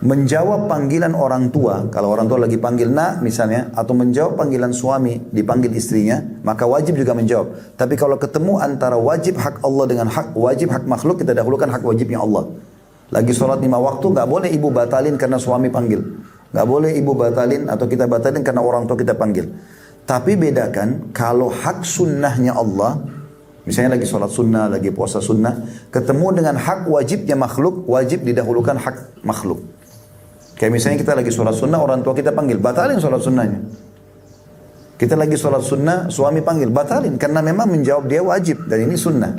Menjawab panggilan orang tua, kalau orang tua lagi panggil nak misalnya, atau menjawab panggilan suami, dipanggil istrinya, maka wajib juga menjawab. Tapi kalau ketemu antara wajib hak Allah dengan hak wajib hak makhluk, kita dahulukan hak wajibnya Allah. Lagi sholat 5 waktu, gak boleh ibu batalin karena suami panggil. Gak boleh ibu batalin atau kita batalin karena orang tua kita panggil. Tapi bedakan, kalau hak sunnahnya Allah, misalnya lagi sholat sunnah, lagi puasa sunnah, ketemu dengan hak wajibnya makhluk, wajib didahulukan hak makhluk. Kayak misalnya kita lagi sholat sunnah, orang tua kita panggil, batalin sholat sunnahnya. Kita lagi sholat sunnah, suami panggil, batalin. Karena memang menjawab dia wajib, dan ini sunnah.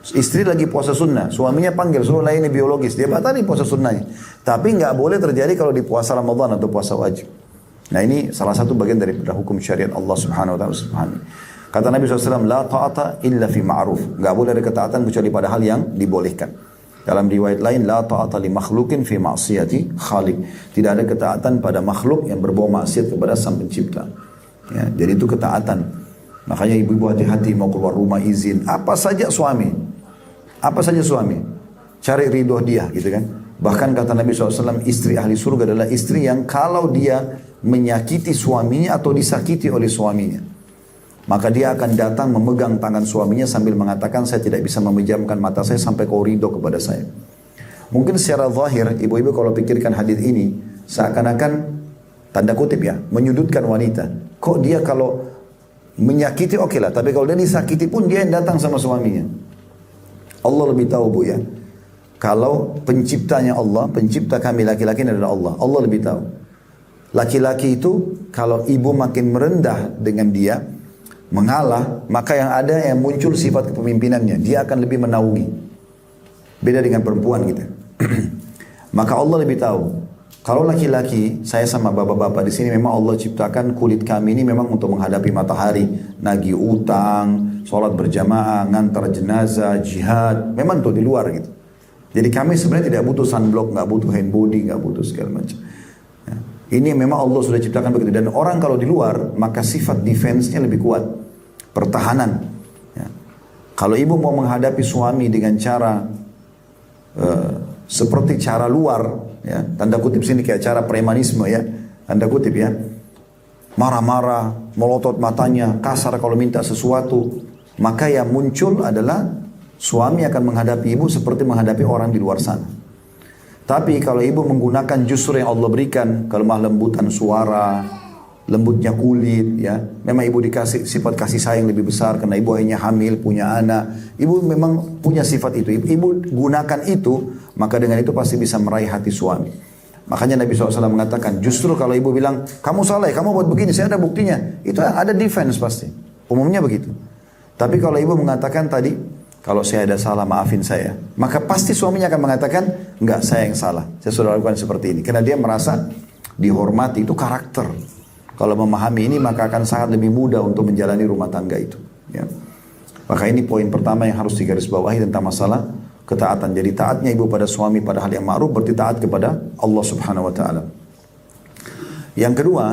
Istri lagi puasa sunnah, suaminya panggil, suruh layani biologis, dia batalin puasa sunnahnya. Tapi nggak boleh terjadi kalau di puasa Ramadan atau puasa wajib. Nah ini salah satu bagian dari hukum syariat Allah Subhanahu Wa Taala. Kata Nabi SAW, la ta'ata illa fi ma'ruf. Gak boleh ada ketaatan kecuali pada hal yang dibolehkan. Dalam riwayat lain, la ta'ata li makhlukin fi ma'siyati khaliq. Tidak ada ketaatan pada makhluk yang berbau maksiat kepada Sang Pencipta. Ya, jadi itu ketaatan. Makanya ibu-ibu hati-hati mau keluar rumah izin. Apa saja suami. Cari ridho dia gitu kan. Bahkan kata Nabi SAW, istri ahli surga adalah istri yang kalau dia menyakiti suaminya atau disakiti oleh suaminya, maka dia akan datang memegang tangan suaminya sambil mengatakan, saya tidak bisa memejamkan mata saya sampai kau ridho kepada saya. Mungkin secara zahir, ibu-ibu kalau pikirkan hadis ini, seakan-akan, tanda kutip ya, menyudutkan wanita. Kok dia kalau menyakiti oke lah, tapi kalau dia disakiti pun dia yang datang sama suaminya. Allah lebih tahu bu ya. Kalau penciptanya Allah, pencipta kami laki-laki adalah Allah. Allah lebih tahu. Laki-laki itu kalau ibu makin merendah dengan dia, mengalah, maka yang ada yang muncul sifat kepemimpinannya. Dia akan lebih menaungi. Beda dengan perempuan gitu. Maka Allah lebih tahu. Kalau laki-laki, saya sama bapak-bapak di sini memang Allah ciptakan kulit kami ini memang untuk menghadapi matahari, nagih utang, sholat berjamaah, ngantar jenazah, jihad, memang tuh di luar gitu. Jadi kami sebenarnya tidak butuh sunblock, nggak butuh hand body, nggak butuh segala macam. Ya. Ini memang Allah sudah ciptakan begitu. Dan orang kalau di luar, maka sifat defense-nya lebih kuat. Pertahanan. Ya. Kalau ibu mau menghadapi suami dengan cara seperti cara luar, ya, tanda kutip sini kayak cara premanisme ya, tanda kutip ya, marah-marah, melotot matanya, kasar kalau minta sesuatu, maka yang muncul adalah suami akan menghadapi ibu seperti menghadapi orang di luar sana. Tapi kalau ibu menggunakan justru yang Allah berikan, kelemah lembutan suara, lembutnya kulit, ya, memang ibu dikasih sifat kasih sayang lebih besar karena ibu hanya hamil, punya anak. Ibu memang punya sifat itu. Ibu gunakan itu, maka dengan itu pasti bisa meraih hati suami. Makanya Nabi SAW mengatakan, justru kalau ibu bilang, kamu salah, kamu buat begini, saya ada buktinya. Itu ada defense pasti. Umumnya begitu. Tapi kalau ibu mengatakan tadi, kalau saya ada salah, maafin saya. Maka pasti suaminya akan mengatakan, enggak, saya yang salah. Saya sudah lakukan seperti ini. Karena dia merasa dihormati, itu karakter. Kalau memahami ini, maka akan sangat lebih mudah untuk menjalani rumah tangga itu. Ya. Maka ini poin pertama yang harus digarisbawahi tentang masalah ketaatan. Jadi taatnya ibu pada suami pada hal yang ma'ruf berarti taat kepada Allah Subhanahu wa taala. Yang kedua,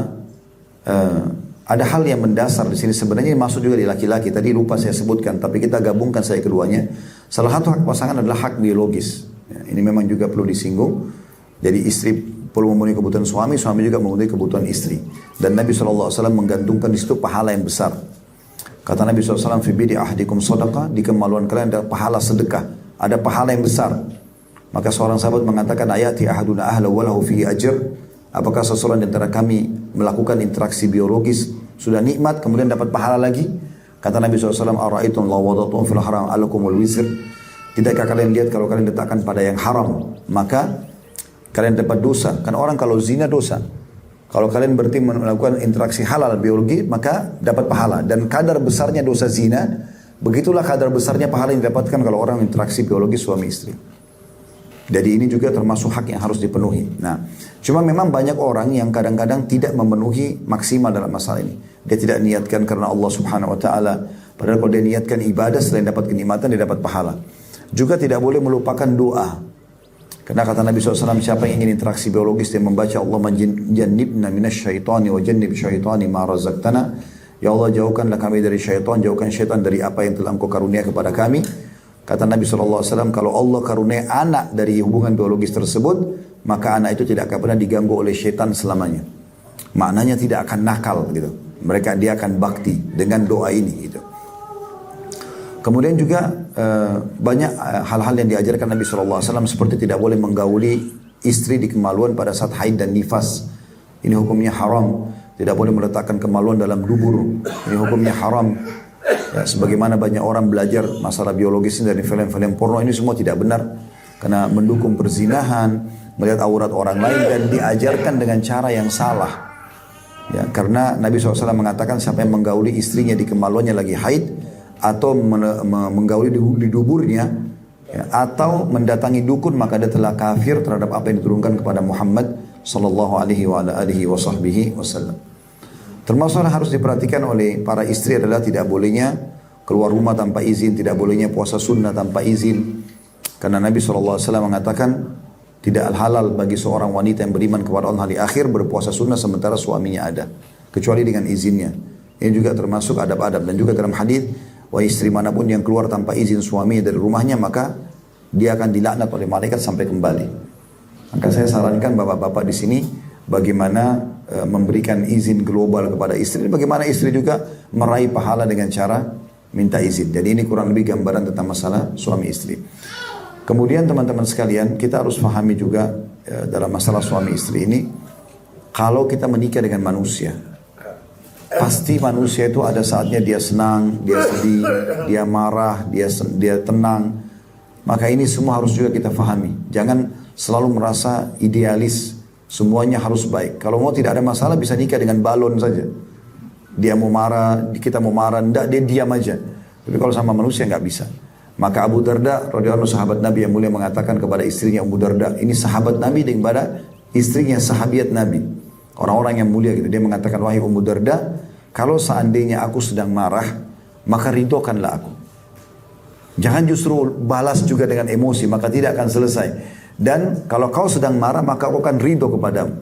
ada hal yang mendasar di sini sebenarnya masuk juga di laki-laki. Tadi lupa saya sebutkan, tapi kita gabungkan saya keduanya. Salah satu hak pasangan adalah hak biologis. Ya, ini memang juga perlu disinggung. Jadi istri perlu memenuhi kebutuhan suami, suami juga memenuhi kebutuhan istri. Dan Nabi SAW menggantungkan di situ pahala yang besar. Kata Nabi SAW, fi bidi ahdikum sadaqah, di kemaluan kalian ada pahala sedekah, ada pahala yang besar. Maka seorang sahabat mengatakan, ayati ahaduna ahla walahu fihi ajr. Apakah seseorang di antara kami melakukan interaksi biologis sudah nikmat kemudian dapat pahala lagi? Kata Nabi SAW, ara'aitum law wadatum fil haram alakumul wizr. Tidakkah kalian lihat kalau kalian letakkan pada yang haram, maka kalian dapat dosa. Kan orang kalau zina dosa. Kalau kalian berarti melakukan interaksi halal biologi, maka dapat pahala. Dan kadar besarnya dosa zina, begitulah kadar besarnya pahala yang didapatkan kalau orang interaksi biologi suami istri. Jadi ini juga termasuk hak yang harus dipenuhi. Nah, cuma memang banyak orang yang kadang-kadang tidak memenuhi maksimal dalam masalah ini. Dia tidak niatkan karena Allah Subhanahu wa taala. Padahal kalau dia niatkan ibadah selain dapat kenikmatan, dia dapat pahala. Juga tidak boleh melupakan doa. Karena kata Nabi SAW, siapa yang ingin interaksi biologis dan membaca Allah jannibna minasyaitani wa jannib syaitani ma razaqtana. Ya Allah, jauhkanlah kami dari syaitan, jauhkan syaitan dari apa yang telah Engkau karunia kepada kami. Kata Nabi SAW, kalau Allah karunia anak dari hubungan biologis tersebut, maka anak itu tidak akan pernah diganggu oleh syaitan selamanya. Maknanya tidak akan nakal gitu. Dia akan bakti dengan doa ini gitu. Kemudian juga banyak hal-hal yang diajarkan Nabi SAW seperti tidak boleh menggauli istri di kemaluan pada saat haid dan nifas. Ini hukumnya haram. Tidak boleh meletakkan kemaluan dalam dubur. Ini hukumnya haram. Ya, sebagaimana banyak orang belajar masalah biologis dari film-film porno, ini semua tidak benar. Karena mendukung perzinahan, melihat aurat orang lain dan diajarkan dengan cara yang salah. Ya, karena Nabi SAW mengatakan siapa yang menggauli istrinya di kemaluannya lagi haid, atau menggauli di duburnya, ya, atau mendatangi dukun, maka dia telah kafir terhadap apa yang diturunkan kepada Muhammad sallallahu alaihi wasallam. Termasuk yang harus diperhatikan oleh para istri adalah tidak bolehnya keluar rumah tanpa izin, tidak bolehnya puasa sunnah tanpa izin. Karena Nabi SAW mengatakan, tidak halal bagi seorang wanita yang beriman kepada Allah hari akhir berpuasa sunnah sementara suaminya ada. Kecuali dengan izinnya. Ini juga termasuk adab-adab. Dan juga dalam hadis, wahai istri manapun yang keluar tanpa izin suaminya dari rumahnya, maka dia akan dilaknat oleh malaikat sampai kembali. Maka saya sarankan bapak-bapak di sini, bagaimana memberikan izin global kepada istri. Bagaimana istri juga meraih pahala dengan cara minta izin. Jadi ini kurang lebih gambaran tentang masalah suami istri. Kemudian teman-teman sekalian, kita harus pahami juga dalam masalah suami istri ini, kalau kita menikah dengan manusia, pasti manusia itu ada saatnya dia senang, dia sedih, dia marah, dia tenang. Maka ini semua harus juga kita pahami. Jangan selalu merasa idealis, semuanya harus baik. Kalau mau tidak ada masalah bisa nikah dengan balon saja. Dia mau marah, kita mau marah, enggak, dia diam aja. Tapi kalau sama manusia nggak bisa. Maka Abu Darda, radhiyallahu anhu, sahabat Nabi yang mulia, mengatakan kepada istrinya Abu Darda, ini sahabat Nabi daripada istrinya sahabiat Nabi, orang-orang yang mulia gitu. Dia mengatakan, wahai Abu Darda, kalau seandainya aku sedang marah, maka ridhokanlah aku. Jangan justru balas juga dengan emosi, maka tidak akan selesai. Dan kalau kau sedang marah, maka aku akan ridho kepadamu.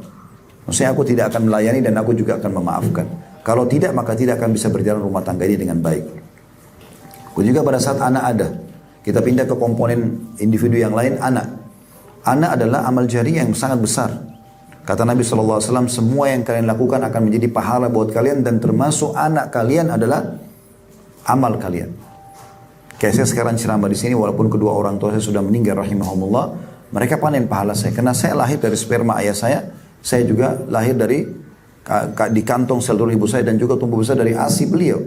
Maksudnya aku tidak akan melayani dan aku juga akan memaafkan. Kalau tidak, maka tidak akan bisa berjalan rumah tangga ini dengan baik. Juga pada saat anak ada, kita pindah ke komponen individu yang lain, anak. Anak adalah amal jariah yang sangat besar. Kata Nabi SAW, semua yang kalian lakukan akan menjadi pahala buat kalian, dan termasuk anak kalian adalah amal kalian. Kayak saya sekarang ceramah di sini, walaupun kedua orang tua saya sudah meninggal rahimahumullah, mereka panen pahala saya. Karena saya lahir dari sperma ayah saya juga lahir dari di kantong sel telur ibu saya, dan juga tumbuh besar dari ASI beliau.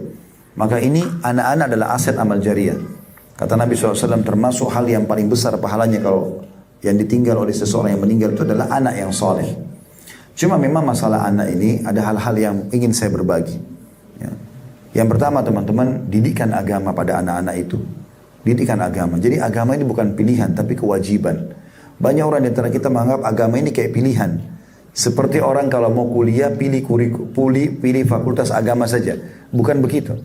Maka ini anak-anak adalah aset amal jariah. Kata Nabi SAW, termasuk hal yang paling besar pahalanya kalau yang ditinggal oleh seseorang yang meninggal itu adalah anak yang soleh. Cuma memang masalah anak ini ada hal-hal yang ingin saya berbagi. Ya. Yang pertama teman-teman, didikan agama pada anak-anak itu. Didikan agama. Jadi agama ini bukan pilihan tapi kewajiban. Banyak orang di antara kita menganggap agama ini kayak pilihan. Seperti orang kalau mau kuliah pilih fakultas agama saja. Bukan begitu.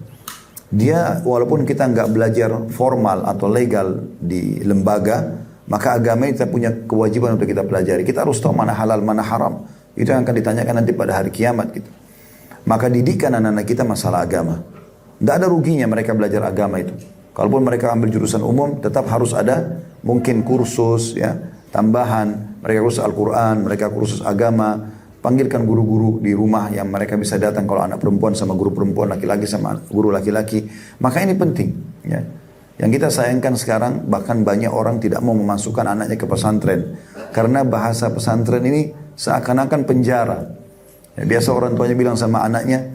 Dia walaupun kita nggak belajar formal atau legal di lembaga, maka agama ini kita punya kewajiban untuk kita pelajari. Kita harus tahu mana halal, mana haram. Itu yang akan ditanyakan nanti pada hari kiamat gitu. Maka didikan anak-anak kita masalah agama. Tidak ada ruginya mereka belajar agama itu. Kalaupun mereka ambil jurusan umum, tetap harus ada mungkin kursus ya, tambahan. Mereka kursus Al-Quran, mereka kursus agama. Panggilkan guru-guru di rumah yang mereka bisa datang, kalau anak perempuan sama guru perempuan, laki-laki sama guru laki-laki. Maka ini penting. Ya. Yang kita sayangkan sekarang, bahkan banyak orang tidak mau memasukkan anaknya ke pesantren. Karena bahasa pesantren ini seakan-akan penjara. Ya, biasa orang tuanya bilang sama anaknya,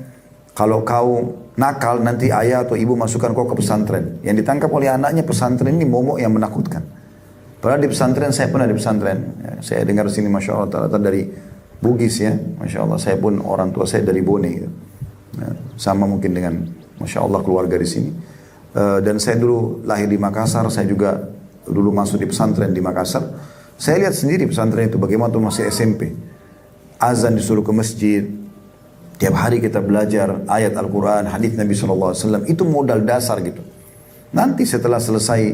kalau kau nakal nanti ayah atau ibu masukkan kau ke pesantren. Yang ditangkap oleh anaknya, pesantren ini momok yang menakutkan. Padahal di pesantren, saya pernah di pesantren. Ya, saya dengar sini Masya Allah, ternyata dari Bugis ya, Masya Allah, saya pun orang tua saya dari Bone gitu. Ya, sama mungkin dengan Masya Allah keluarga di sini. Dan saya dulu lahir di Makassar, saya juga dulu masuk di pesantren di Makassar. Saya lihat sendiri pesantren itu bagaimana tuh masih SMP. Azan disuruh ke masjid, tiap hari kita belajar ayat Al-Quran, hadis Nabi SAW, itu modal dasar gitu. Nanti setelah selesai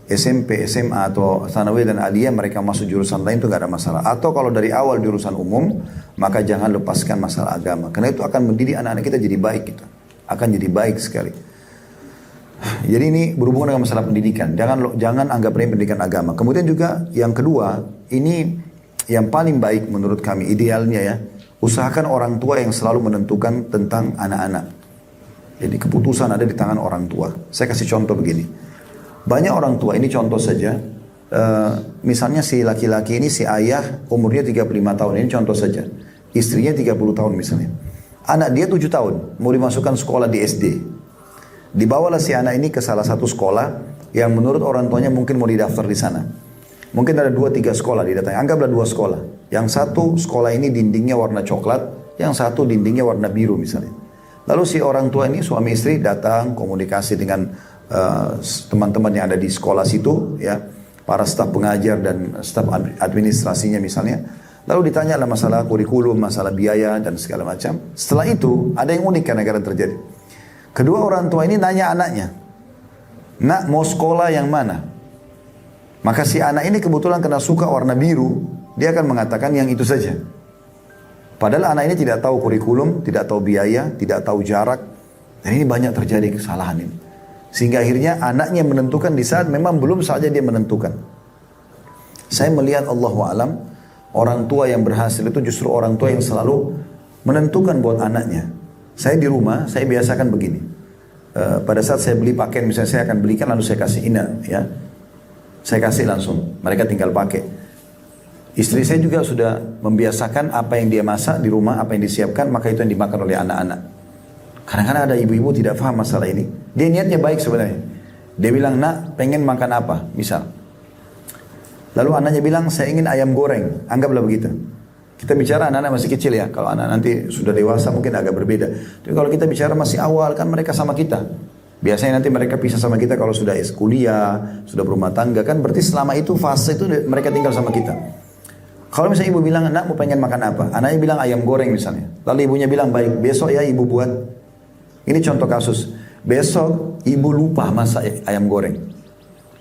SMP, SMA atau Tsanawiyah dan Aliyah, mereka masuk jurusan lain itu gak ada masalah. Atau kalau dari awal jurusan umum, maka jangan lepaskan masalah agama. Karena itu akan mendidik anak-anak kita jadi baik gitu. Akan jadi baik sekali. Jadi ini berhubungan dengan masalah pendidikan. Jangan anggap remeh pendidikan agama. Kemudian juga yang kedua, ini yang paling baik menurut kami, idealnya ya, usahakan orang tua yang selalu menentukan tentang anak-anak. Jadi keputusan ada di tangan orang tua. Saya kasih contoh begini. Banyak orang tua, ini contoh saja, misalnya si laki-laki ini, si ayah umurnya 35 tahun, ini contoh saja. Istrinya 30 tahun misalnya. Anak dia 7 tahun, mau dimasukkan sekolah di SD. Dibawalah si anak ini ke salah satu sekolah yang menurut orang tuanya mungkin mau didaftar di sana. Mungkin ada 2-3 sekolah didatangi, anggaplah 2 sekolah. Yang satu sekolah ini dindingnya warna coklat, yang satu dindingnya warna biru misalnya. Lalu si orang tua ini, suami istri datang komunikasi dengan teman-teman yang ada di sekolah situ, ya, para staf pengajar dan staf administrasinya misalnya. Lalu ditanyalah masalah kurikulum, masalah biaya dan segala macam. Setelah itu ada yang unik kadang-kadang terjadi. Kedua orang tua ini nanya anaknya, nak mau sekolah yang mana? Maka si anak ini kebetulan karena suka warna biru, dia akan mengatakan yang itu saja. Padahal anak ini tidak tahu kurikulum, tidak tahu biaya, tidak tahu jarak. Dan ini banyak terjadi kesalahan ini. Sehingga akhirnya anaknya menentukan di saat memang belum saja dia menentukan. Saya melihat Allahu alam, orang tua yang berhasil itu justru orang tua yang selalu menentukan buat anaknya. Saya di rumah, saya biasakan begini. Pada saat saya beli pakaian, misalnya saya akan belikan lalu saya kasih Ina, ya. Saya kasih langsung, mereka tinggal pakai. Istri saya juga sudah membiasakan apa yang dia masak di rumah, apa yang disiapkan, maka itu yang dimakan oleh anak-anak. Kadang-kadang ada ibu-ibu tidak paham masalah ini. Dia niatnya baik sebenarnya. Dia bilang, nak pengen makan apa, misal. Lalu anaknya bilang, saya ingin ayam goreng, anggaplah begitu. Kita bicara anak-anak masih kecil ya, kalau anak nanti sudah dewasa mungkin agak berbeda. Tapi kalau kita bicara masih awal, kan mereka sama kita. Biasanya nanti mereka pisah sama kita kalau sudah kuliah, sudah berumah tangga, kan berarti selama itu fase itu mereka tinggal sama kita. Kalau misalnya ibu bilang, nak mau pengen makan apa? Anaknya bilang ayam goreng misalnya. Lalu ibunya bilang, baik, besok ya ibu buat. Ini contoh kasus. Besok ibu lupa masak ayam goreng.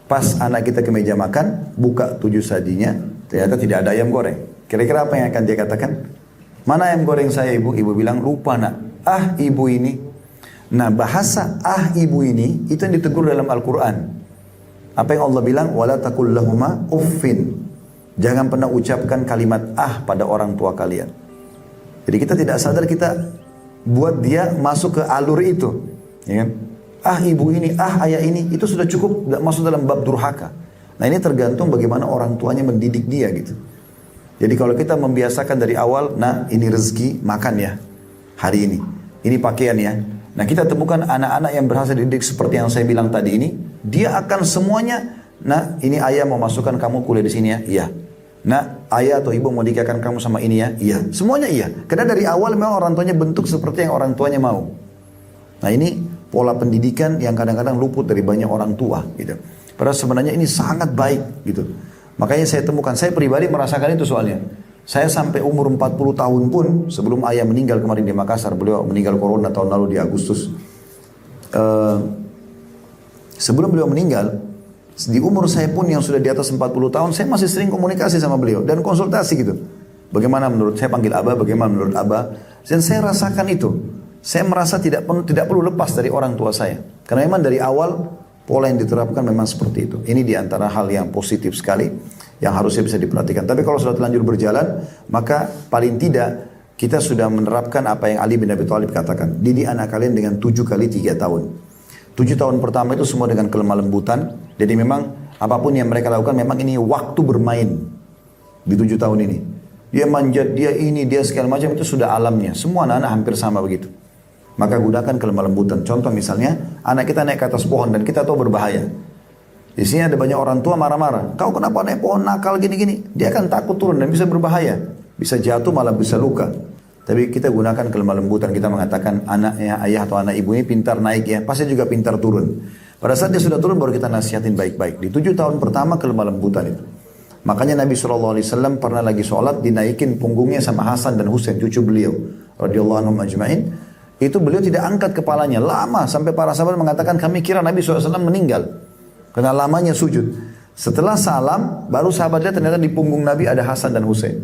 Pas anak kita ke meja makan, buka 7 sajinya, ternyata tidak ada ayam goreng. Kira-kira apa yang akan dia katakan? Mana ayam goreng saya ibu? Ibu bilang, lupa nak. Ah ibu ini. Nah bahasa ah ibu ini, itu yang ditegur dalam Al-Quran. Apa yang Allah bilang? Wala taqul lahuma uffin. Jangan pernah ucapkan kalimat ah pada orang tua kalian. Jadi kita tidak sadar kita buat dia masuk ke alur itu. Ya kan? Ah ibu ini, ah ayah ini, itu sudah cukup masuk dalam bab durhaka. Nah ini tergantung bagaimana orang tuanya mendidik dia gitu. Jadi kalau kita membiasakan dari awal, nah ini rezeki makan ya hari ini. Ini pakaian ya. Nah kita temukan anak-anak yang berhasil dididik seperti yang saya bilang tadi ini, dia akan semuanya, nah ini ayah mau masukkan kamu kuliah di sini ya, iya. Nah ayah atau ibu mau nikahkan kamu sama ini ya, iya. Semuanya iya. Karena dari awal memang orang tuanya bentuk seperti yang orang tuanya mau. Nah ini pola pendidikan yang kadang-kadang luput dari banyak orang tua gitu. Padahal sebenarnya ini sangat baik gitu. Makanya saya temukan, saya pribadi merasakan itu soalnya. Saya sampai umur 40 tahun pun, sebelum ayah meninggal kemarin di Makassar, beliau meninggal corona tahun lalu di Agustus. Sebelum beliau meninggal, di umur saya pun yang sudah di atas 40 tahun, saya masih sering komunikasi sama beliau dan konsultasi gitu. Bagaimana menurut saya panggil Abah, bagaimana menurut Abah. Dan saya rasakan itu. Saya merasa tidak perlu lepas dari orang tua saya. Karena memang dari awal, pola yang diterapkan memang seperti itu. Ini diantara hal yang positif sekali, yang harusnya bisa diperhatikan. Tapi kalau sudah terlanjur berjalan, maka paling tidak kita sudah menerapkan apa yang Ali bin Abi Thalib katakan. Didik anak kalian dengan 7 kali 3 tahun. 7 tahun pertama itu semua dengan kelemah lembutan. Jadi memang apapun yang mereka lakukan, memang ini waktu bermain di 7 tahun ini. Dia manjat, dia ini, dia segala macam, itu sudah alamnya. Semua anak-anak hampir sama begitu. Maka gunakan kelemah lembutan. Contoh misalnya, anak kita naik ke atas pohon dan kita tahu berbahaya. Di sini ada banyak orang tua marah-marah. Kau kenapa naik pohon nakal gini-gini? Dia akan takut turun dan bisa berbahaya. Bisa jatuh malah bisa luka. Tapi kita gunakan kelemah lembutan. Kita mengatakan anaknya, ayah atau anak ibu ini pintar naik ya. Pasti juga pintar turun. Pada saat dia sudah turun baru kita nasihatin baik-baik. Di 7 tahun pertama kelemah lembutan itu. Makanya Nabi SAW pernah lagi sholat dinaikin punggungnya sama Hasan dan Husain, cucu beliau. Radhiyallahu anhum ajma'in. Itu beliau tidak angkat kepalanya lama sampai para sahabat mengatakan kami kira Nabi SAW meninggal karena lamanya sujud. Setelah salam baru sahabat lihat ternyata di punggung Nabi ada Hasan dan Husain.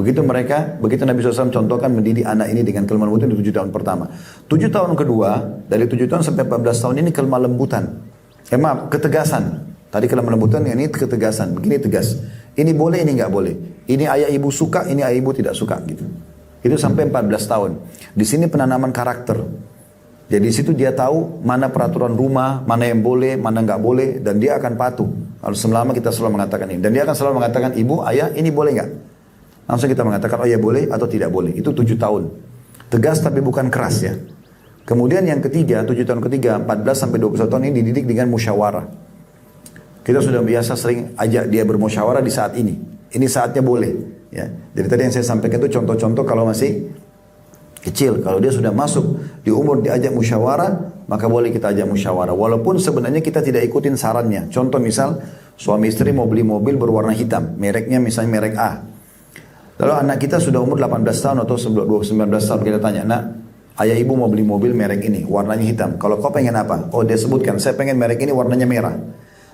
Begitu Nabi SAW contohkan mendidik anak ini dengan kelemah lembutan di 7 tahun pertama. 7 tahun kedua, dari 7 tahun sampai 14 tahun ini kelemah lembutan. Ketegasan. Tadi kelemah lembutan, ini ketegasan. Begini tegas. Ini boleh, ini nggak boleh. Ini ayah ibu suka, ini ayah ibu tidak suka gitu. Itu sampai 14 tahun. Di sini penanaman karakter. Jadi di situ dia tahu mana peraturan rumah, mana yang boleh, mana nggak boleh, dan dia akan patuh. Kalau selama kita selalu mengatakan ini, dan dia akan selalu mengatakan ibu, ayah, ini boleh nggak? Langsung kita mengatakan oh ya boleh atau tidak boleh. Itu 7 tahun. Tegas tapi bukan keras ya. Kemudian yang ketiga, 7 tahun ketiga, 14 sampai 21 tahun ini dididik dengan musyawarah. Kita sudah biasa sering ajak dia bermusyawarah di saat ini. Ini saatnya boleh. Ya, jadi tadi yang saya sampaikan itu contoh-contoh kalau masih kecil. Kalau dia sudah masuk di umur diajak musyawarah, maka boleh kita ajak musyawarah. Walaupun sebenarnya kita tidak ikutin sarannya. Contoh misal, suami istri mau beli mobil berwarna hitam. Mereknya misalnya merek A. Lalu anak kita sudah umur 18 tahun atau 19 tahun. Kita tanya, nak, ayah ibu mau beli mobil merek ini, warnanya hitam. Kalau kau pengen apa? Oh dia sebutkan, saya pengen merek ini warnanya merah.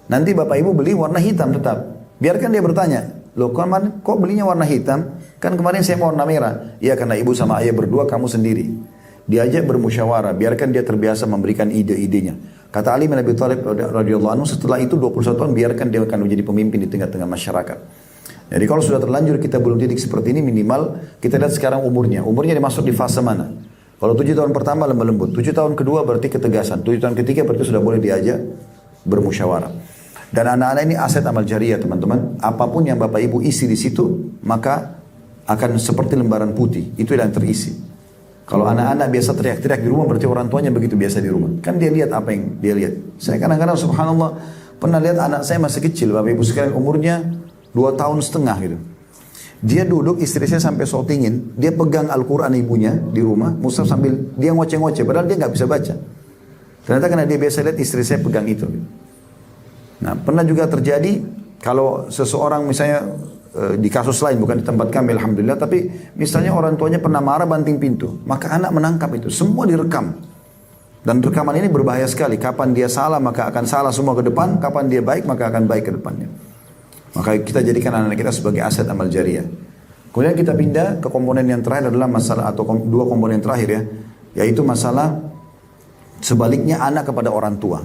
Nanti bapak ibu beli warna hitam tetap. Biarkan dia bertanya, loh kok belinya warna hitam? Kan kemarin saya mau warna merah. Ya karena ibu sama ayah berdua, kamu sendiri. Diajak bermusyawarah, biarkan dia terbiasa memberikan ide-idenya. Kata Ali bin Abi Thalib radhiyallahu anhu, setelah itu 21 tahun biarkan dia akan menjadi pemimpin di tengah-tengah masyarakat. Jadi kalau sudah terlanjur kita belum didik seperti ini, minimal kita lihat sekarang umurnya. Umurnya dimasuk di fase mana? Kalau 7 tahun pertama lemah lembut, 7 tahun kedua berarti ketegasan, 7 tahun ketiga berarti sudah boleh diajak bermusyawarah. Dan anak-anak ini aset amal jariah teman-teman. Apapun yang bapak ibu isi di situ, maka akan seperti lembaran putih. Itu yang terisi. Kalau anak-anak biasa teriak-teriak di rumah, berarti orang tuanya begitu biasa di rumah. Kan dia lihat apa yang dia lihat. Saya kadang-kadang subhanallah pernah lihat anak saya masih kecil, bapak ibu sekalian, umurnya 2 tahun setengah gitu. Dia duduk, istri saya sampai soutingin, dia pegang Al-Quran ibunya di rumah, mushaf sambil dia ngoceh-ngoceh, padahal dia nggak bisa baca. Ternyata karena dia biasa lihat istri saya pegang itu. Nah, pernah juga terjadi kalau seseorang misalnya di kasus lain, bukan di tempat kami alhamdulillah, tapi misalnya orang tuanya pernah marah banting pintu, maka anak menangkap itu, semua direkam. Dan rekaman ini berbahaya sekali, kapan dia salah maka akan salah semua ke depan, kapan dia baik maka akan baik ke depannya. Maka kita jadikan anak-anak kita sebagai aset amal jariah. Kemudian kita pindah ke komponen yang terakhir adalah masalah, atau 2 komponen terakhir ya, yaitu masalah sebaliknya anak kepada orang tua.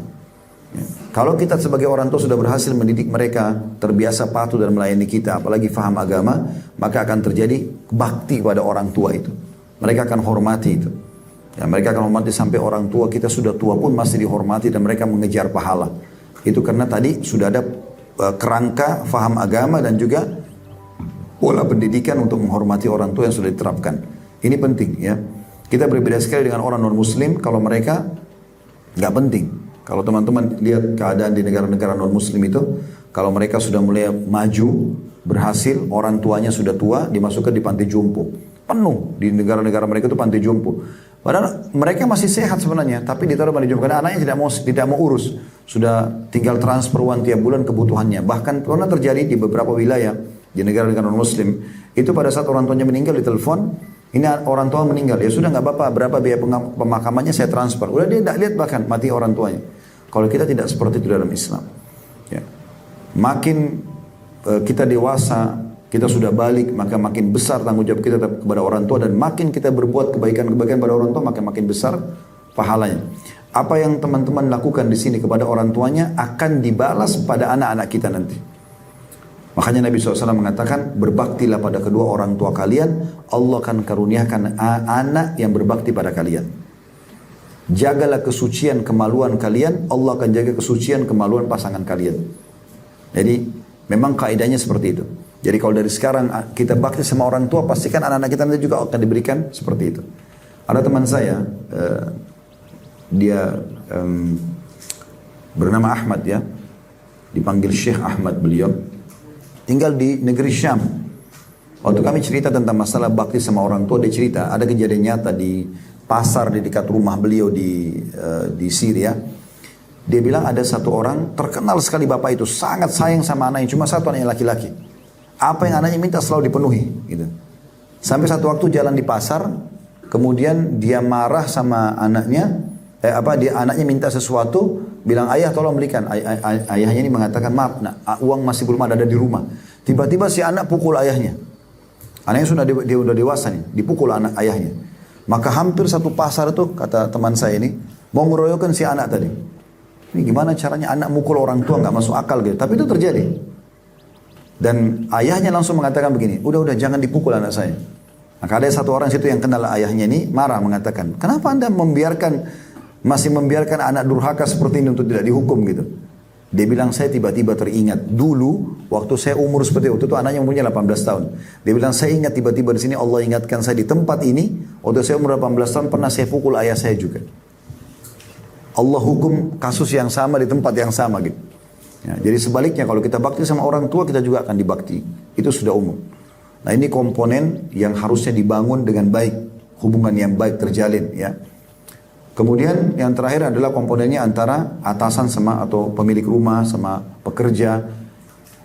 Ya. Kalau kita sebagai orang tua sudah berhasil mendidik mereka terbiasa patuh dan melayani kita, apalagi faham agama, maka akan terjadi bakti kepada orang tua itu. Mereka akan hormati itu. Ya, mereka akan hormati sampai orang tua kita sudah tua pun masih dihormati dan mereka mengejar pahala. Itu karena tadi sudah ada kerangka faham agama dan juga pola pendidikan untuk menghormati orang tua yang sudah diterapkan. Ini penting ya. Kita berbeda sekali dengan orang non muslim kalau mereka nggak penting. Kalau teman-teman lihat keadaan di negara-negara non-muslim itu, kalau mereka sudah mulai maju, berhasil, orang tuanya sudah tua, dimasukkan di panti jompo. Penuh di negara-negara mereka itu panti jompo. Padahal mereka masih sehat sebenarnya, tapi ditaruh panti jompo karena anaknya tidak mau urus. Sudah tinggal transfer uang tiap bulan kebutuhannya. Bahkan pernah terjadi di beberapa wilayah di negara-negara non-muslim, itu pada saat orang tuanya meninggal ditelepon, ini orang tua meninggal, ya sudah nggak apa-apa, berapa biaya pemakamannya saya transfer. Udah dia tidak lihat bahkan mati orang tuanya. Kalau kita tidak seperti itu dalam Islam. Ya. Makin kita dewasa, kita sudah balik, maka makin besar tanggung jawab kita kepada orang tua, dan makin kita berbuat kebaikan-kebaikan pada orang tua, maka makin besar pahalanya. Apa yang teman-teman lakukan di sini kepada orang tuanya akan dibalas pada anak-anak kita nanti. Makanya Nabi SAW mengatakan, berbaktilah pada kedua orang tua kalian, Allah akan karuniakan anak yang berbakti pada kalian. Jagalah kesucian kemaluan kalian, Allah akan jaga kesucian kemaluan pasangan kalian. Jadi memang kaidahnya seperti itu. Jadi kalau dari sekarang kita bakti sama orang tua, pastikan anak-anak kita nanti juga akan diberikan seperti itu. Ada teman saya, dia bernama Ahmad ya, dipanggil Syekh Ahmad beliau. Tinggal di negeri Syam. Waktu kami cerita tentang masalah bakti sama orang tua, dia cerita ada kejadian nyata di pasar di dekat rumah beliau di Syria. Dia bilang ada satu orang terkenal sekali bapak itu, sangat sayang sama anaknya, cuma satu anaknya laki-laki. Apa yang anaknya minta selalu dipenuhi, gitu. Sampai satu waktu jalan di pasar, kemudian dia marah sama anaknya. Anaknya minta sesuatu, bilang ayah tolong belikan. Ayahnya ini mengatakan maaf nak, uang masih belum ada di rumah. Tiba-tiba si anak pukul ayahnya. Anaknya dia udah dewasa nih, dipukul anak ayahnya. Maka hampir satu pasar itu, kata teman saya ini, mau ngeroyokan si anak tadi. Ini gimana caranya anak mukul orang tua, nggak masuk akal gitu. Tapi itu terjadi. Dan ayahnya langsung mengatakan begini, udah jangan dipukul anak saya. Maka ada satu orang situ yang kenal ayahnya ini marah mengatakan, kenapa anda masih membiarkan anak durhaka seperti ini untuk tidak dihukum gitu. Dia bilang, saya tiba-tiba teringat dulu waktu saya umur seperti itu anaknya umurnya 18 tahun. Dia bilang, saya ingat tiba-tiba di sini Allah ingatkan saya di tempat ini, waktu saya umur 18 tahun pernah saya pukul ayah saya juga. Allah hukum kasus yang sama di tempat yang sama gitu. Ya, jadi sebaliknya kalau kita bakti sama orang tua, kita juga akan dibakti. Itu sudah umum. Nah ini komponen yang harusnya dibangun dengan baik, hubungan yang baik terjalin ya. Kemudian yang terakhir adalah komponennya antara atasan sama atau pemilik rumah sama pekerja.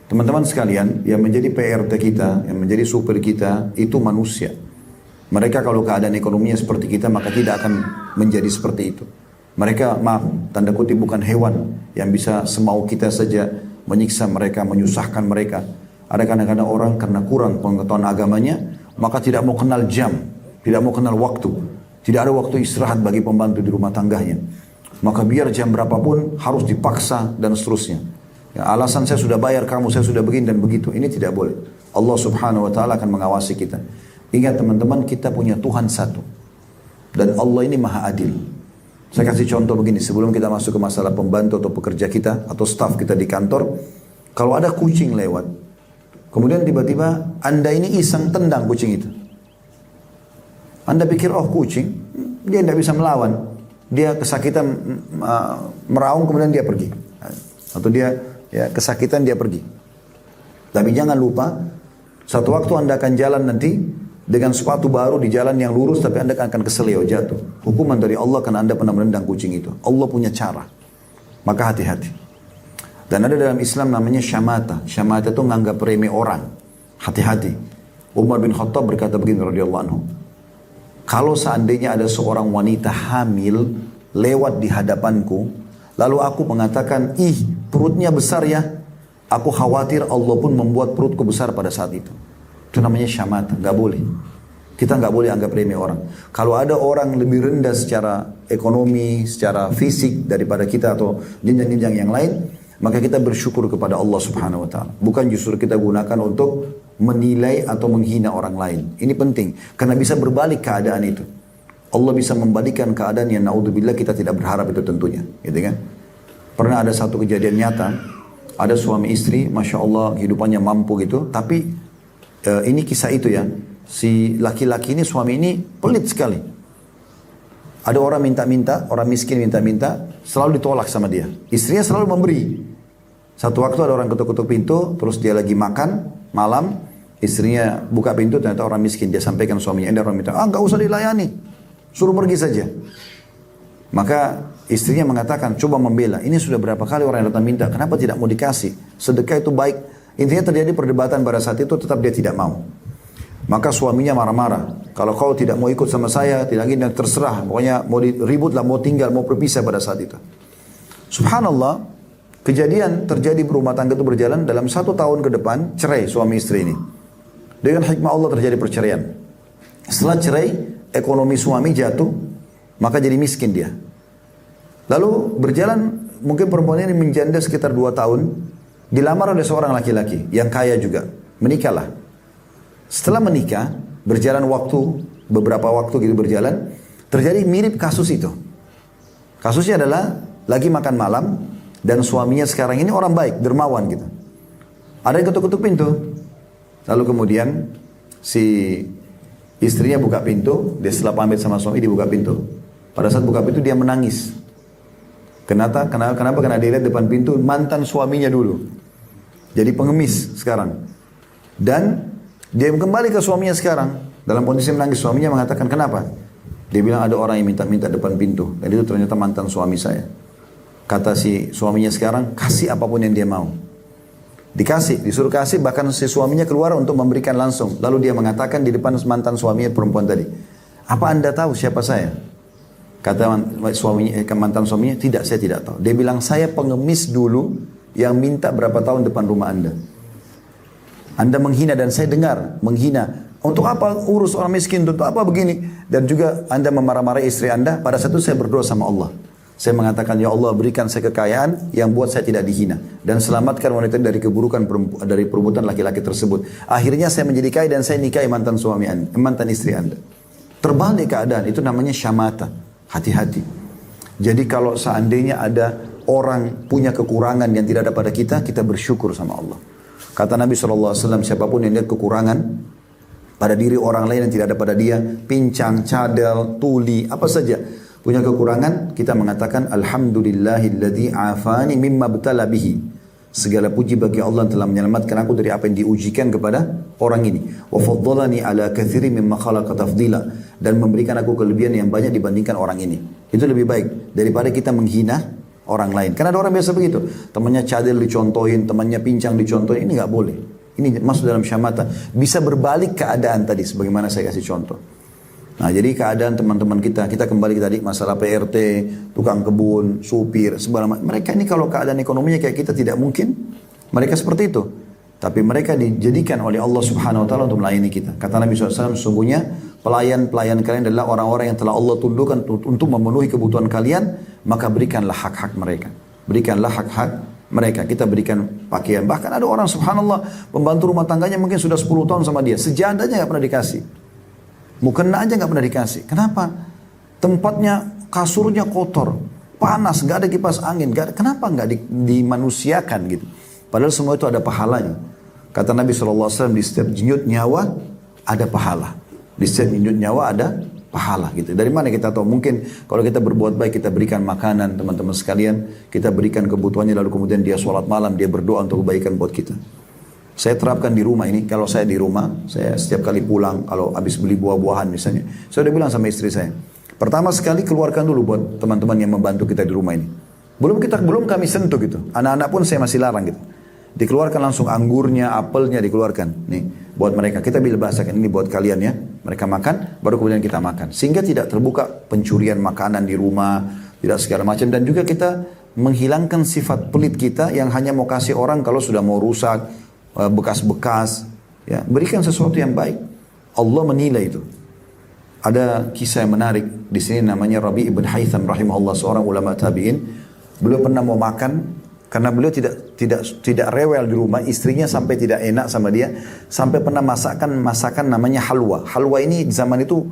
Teman-teman sekalian, yang menjadi PRT kita, yang menjadi supir kita, itu manusia. Mereka kalau keadaan ekonominya seperti kita, maka tidak akan menjadi seperti itu. Mereka, maaf, tanda kutip bukan hewan yang bisa semau kita saja menyiksa mereka, menyusahkan mereka. Ada kadang-kadang orang karena kurang pengetahuan agamanya, maka tidak mau kenal jam, tidak mau kenal waktu. Tidak ada waktu istirahat bagi pembantu di rumah tangganya. Maka biar jam berapapun harus dipaksa dan seterusnya. Ya, alasan saya sudah bayar kamu, saya sudah begini dan begitu. Ini tidak boleh. Allah subhanahu wa ta'ala akan mengawasi kita. Ingat teman-teman, kita punya Tuhan satu. Dan Allah ini maha adil. Saya kasih contoh begini, sebelum kita masuk ke masalah pembantu atau pekerja kita, atau staf kita di kantor, kalau ada kucing lewat, kemudian tiba-tiba Anda ini iseng tendang kucing itu. Anda pikir, oh kucing, dia tidak bisa melawan. Dia kesakitan meraung, kemudian dia pergi. Atau dia ya, kesakitan, dia pergi. Tapi jangan lupa, satu waktu Anda akan jalan nanti, dengan sepatu baru di jalan yang lurus, tapi Anda akan keselio, jatuh. Hukuman dari Allah karena Anda pernah menendang kucing itu. Allah punya cara. Maka hati-hati. Dan ada dalam Islam namanya syamata. Syamata itu menganggap remeh orang. Hati-hati. Umar bin Khattab berkata begini radhiyallahu anhu. Kalau seandainya ada seorang wanita hamil lewat di hadapanku, lalu aku mengatakan, ih perutnya besar ya. Aku khawatir Allah pun membuat perutku besar pada saat itu. Itu namanya syamata, nggak boleh. Kita nggak boleh anggap remeh orang. Kalau ada orang lebih rendah secara ekonomi, secara fisik daripada kita atau jenjang-jenjang yang lain, maka kita bersyukur kepada Allah subhanahu wa ta'ala. Bukan justru kita gunakan untuk menilai atau menghina orang lain. Ini penting, karena bisa berbalik keadaan itu. Allah bisa membalikkan keadaan yang naudzubillah kita tidak berharap itu tentunya. Gitu kan? Pernah ada satu kejadian nyata, ada suami istri, Masya Allah hidupannya mampu gitu, tapi ini kisah itu ya, si laki-laki ini, suami ini pelit sekali. Ada orang minta-minta, orang miskin minta-minta, selalu ditolak sama dia. Istrinya selalu memberi. Satu waktu ada orang ketuk-ketuk pintu, terus dia lagi makan malam, istrinya buka pintu, ternyata orang miskin. Dia sampaikan suaminya, ada orang minta, nggak usah dilayani, suruh pergi saja. Maka istrinya mengatakan, coba membela. Ini sudah berapa kali orang yang datang minta, kenapa tidak mau dikasih? Sedekah itu baik. Intinya terjadi perdebatan pada saat itu, tetap dia tidak mau. Maka suaminya marah-marah. Kalau kau tidak mau ikut sama saya, tidak ingin, terserah. Pokoknya mau ribut lah, mau tinggal, mau berpisah pada saat itu. Subhanallah, kejadian terjadi berumah tangga itu berjalan dalam 1 tahun ke depan, cerai suami istri ini. Dengan hikmah Allah terjadi perceraian. Setelah cerai, ekonomi suami jatuh, maka jadi miskin dia. Lalu berjalan, mungkin perempuan ini menjanda sekitar 2 tahun, dilamar oleh seorang laki-laki yang kaya juga. Menikahlah. Setelah menikah, berjalan waktu, beberapa waktu gitu berjalan, terjadi mirip kasus itu. Kasusnya adalah lagi makan malam, dan suaminya sekarang ini orang baik, dermawan gitu. Ada yang ketuk-ketuk pintu. Lalu kemudian si istrinya buka pintu, dia setelah pamit sama suami, dia buka pintu. Pada saat buka pintu dia menangis. Kenapa? Karena dia lihat depan pintu mantan suaminya dulu. Jadi pengemis sekarang. Dan dia kembali ke suaminya sekarang. Dalam kondisi menangis, suaminya mengatakan, kenapa? Dia bilang ada orang yang minta-minta depan pintu. Dan itu ternyata mantan suami saya. Kata si suaminya sekarang, kasih apapun yang dia mau. Dikasih, disuruh kasih, bahkan si suaminya keluar untuk memberikan langsung. Lalu dia mengatakan di depan mantan suaminya perempuan tadi, apa Anda tahu siapa saya? Kata mantan suaminya, tidak, saya tidak tahu. Dia bilang, saya pengemis dulu yang minta berapa tahun depan rumah Anda. Anda menghina dan saya dengar menghina. Untuk apa urus orang miskin, untuk apa begini? Dan juga Anda memarah-marahi istri Anda. Pada saat itu saya berdoa sama Allah. Saya mengatakan, ya Allah berikan saya kekayaan yang buat saya tidak dihina. Dan selamatkan wanita dari keburukan, dari perbuatan laki-laki tersebut. Akhirnya saya menjadi kaya dan saya nikahi mantan suami Anda, mantan istri Anda. Terbalik keadaan, itu namanya syamata. Hati-hati. Jadi kalau seandainya ada orang punya kekurangan yang tidak ada pada kita, kita bersyukur sama Allah. Kata Nabi SAW, siapapun yang lihat kekurangan pada diri orang lain yang tidak ada pada dia, pincang, cadel, tuli, apa saja, punya kekurangan, kita mengatakan, Alhamdulillahilladzi afani mimma btala bihi. Segala puji bagi Allah yang telah menyelamatkan aku dari apa yang diujikan kepada orang ini. Wa faddalani ala katsirin mimma khalaqa tafdila, dan memberikan aku kelebihan yang banyak dibandingkan orang ini. Itu lebih baik daripada kita menghina orang lain. Karena ada orang biasa begitu, temannya cadel dicontohin, temannya pincang dicontohin, ini nggak boleh. Ini masuk dalam syamata. Bisa berbalik keadaan tadi sebagaimana saya kasih contoh. Nah jadi keadaan teman-teman kita kembali tadi masalah PRT, tukang kebun, supir, mereka ini kalau keadaan ekonominya kayak kita tidak mungkin mereka seperti itu. Tapi mereka dijadikan oleh Allah Subhanahu Wa Taala untuk melayani kita. Kata Nabi SAW, sesungguhnya pelayan-pelayan kalian adalah orang-orang yang telah Allah tundukkan untuk memenuhi kebutuhan kalian, maka berikanlah hak-hak mereka. Berikanlah hak-hak mereka. Kita berikan pakaian. Bahkan ada orang subhanallah, pembantu rumah tangganya mungkin sudah 10 tahun sama dia. Sejadahnya gak pernah dikasih. Mukena aja gak pernah dikasih. Kenapa? Tempatnya, kasurnya kotor. Panas, gak ada kipas angin. Kenapa gak dimanusiakan gitu? Padahal semua itu ada pahalanya. Kata Nabi SAW, di setiap denyut nyawa ada pahala. Di setiap denyut nyawa ada pahala gitu. Dari mana kita tahu? Mungkin kalau kita berbuat baik, kita berikan makanan teman-teman sekalian, kita berikan kebutuhannya, lalu kemudian dia sholat malam, dia berdoa untuk kebaikan buat kita. Saya terapkan di rumah ini. Kalau saya di rumah, saya setiap kali pulang, kalau habis beli buah-buahan misalnya, saya udah bilang sama istri saya, pertama sekali keluarkan dulu buat teman-teman yang membantu kita di rumah ini. Belum kami sentuh gitu. Anak-anak pun saya masih larang gitu. Dikeluarkan langsung anggurnya, apelnya dikeluarkan. Nih, buat mereka. Kita bila bahasakan ini buat kalian ya. Mereka makan, baru kemudian kita makan. Sehingga tidak terbuka pencurian makanan di rumah, tidak segala macam. Dan juga kita menghilangkan sifat pelit kita yang hanya mau kasih orang kalau sudah mau rusak, bekas-bekas. Ya, berikan sesuatu yang baik. Allah menilai itu. Ada kisah yang menarik. Di sini namanya Rabi' ibn Haytham rahimahullah, seorang ulama tabi'in. Beliau pernah mau makan, karena beliau tidak rewel di rumah, istrinya sampai tidak enak sama dia, sampai pernah masakan namanya halwa. Halwa ini zaman itu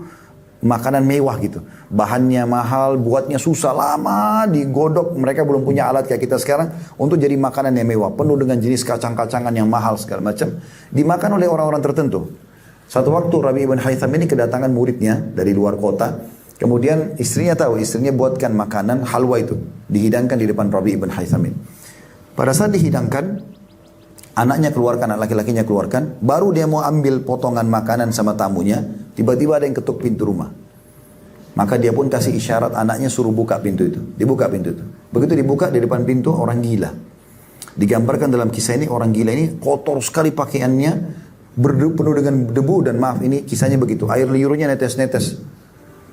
makanan mewah gitu. Bahannya mahal, buatnya susah, lama digodok. Mereka belum punya alat kayak kita sekarang untuk jadi makanan yang mewah, penuh dengan jenis kacang-kacangan yang mahal segala macam. Dimakan oleh orang-orang tertentu. Satu waktu Rabi' ibn Haytham ini kedatangan muridnya dari luar kota. Kemudian istrinya tahu, istrinya buatkan makanan halwa itu, dihidangkan di depan Rabi' ibn Haytham ini. Pada saat dihidangkan, anaknya keluarkan, anak laki-lakinya keluarkan, baru dia mau ambil potongan makanan sama tamunya, tiba-tiba ada yang ketuk pintu rumah. Maka dia pun kasih isyarat anaknya suruh buka pintu itu. Dibuka pintu itu. Begitu dibuka, di depan pintu orang gila. Digambarkan dalam kisah ini, orang gila ini kotor sekali pakaiannya, penuh dengan debu, dan maaf ini kisahnya begitu. Air liurnya netes-netes.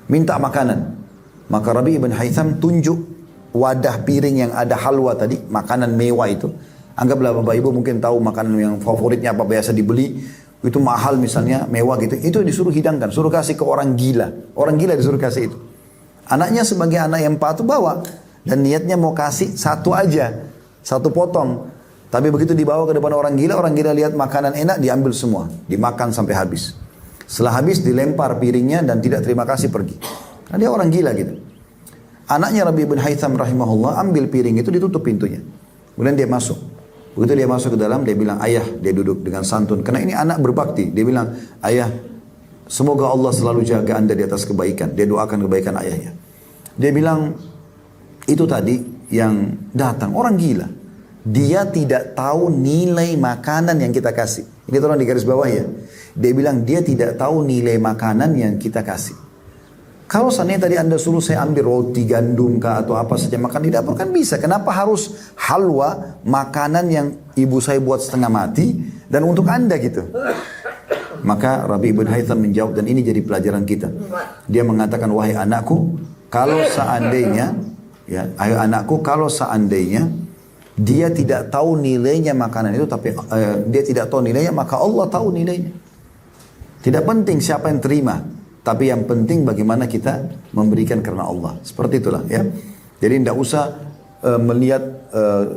Minta makanan. Maka Rabi' ibn Haytham tunjuk wadah piring yang ada halwa tadi, makanan mewah itu. Anggaplah Bapak Ibu mungkin tahu makanan yang favoritnya apa, biasa dibeli, itu mahal misalnya, mewah gitu. Itu disuruh hidangkan, suruh kasih ke orang gila. Orang gila disuruh kasih itu. Anaknya sebagai anak yang patuh bawa. Dan niatnya mau kasih satu aja, satu potong. Tapi begitu dibawa ke depan orang gila lihat makanan enak, diambil semua. Dimakan sampai habis. Setelah habis dilempar piringnya dan tidak terima kasih, pergi. Karena dia orang gila gitu. Anaknya Rabi' ibn Haytham rahimahullah ambil piring itu, ditutup pintunya. Kemudian dia masuk. Begitu dia masuk ke dalam, dia bilang, ayah, dia duduk dengan santun. Karena ini anak berbakti. Dia bilang, ayah, semoga Allah selalu jaga anda di atas kebaikan. Dia doakan kebaikan ayahnya. Dia bilang, itu tadi yang datang, orang gila. Dia tidak tahu nilai makanan yang kita kasih. Ini tolong di garis bawah ya. Dia bilang, dia tidak tahu nilai makanan yang kita kasih. Kalau seandainya tadi anda suruh saya ambil roti gandum kah atau apa saja makan di dapur, kan bisa. Kenapa harus halwa, makanan yang ibu saya buat setengah mati dan untuk anda gitu? Maka Rabi' ibn Haytham menjawab, dan ini jadi pelajaran kita. Dia mengatakan, wahai anakku, kalau seandainya, ya, ayo anakku, kalau seandainya dia tidak tahu nilainya makanan itu, tapi dia tidak tahu nilainya, maka Allah tahu nilainya. Tidak penting siapa yang terima, tapi yang penting bagaimana kita memberikan karena Allah. Seperti itulah ya. Jadi tidak usah melihat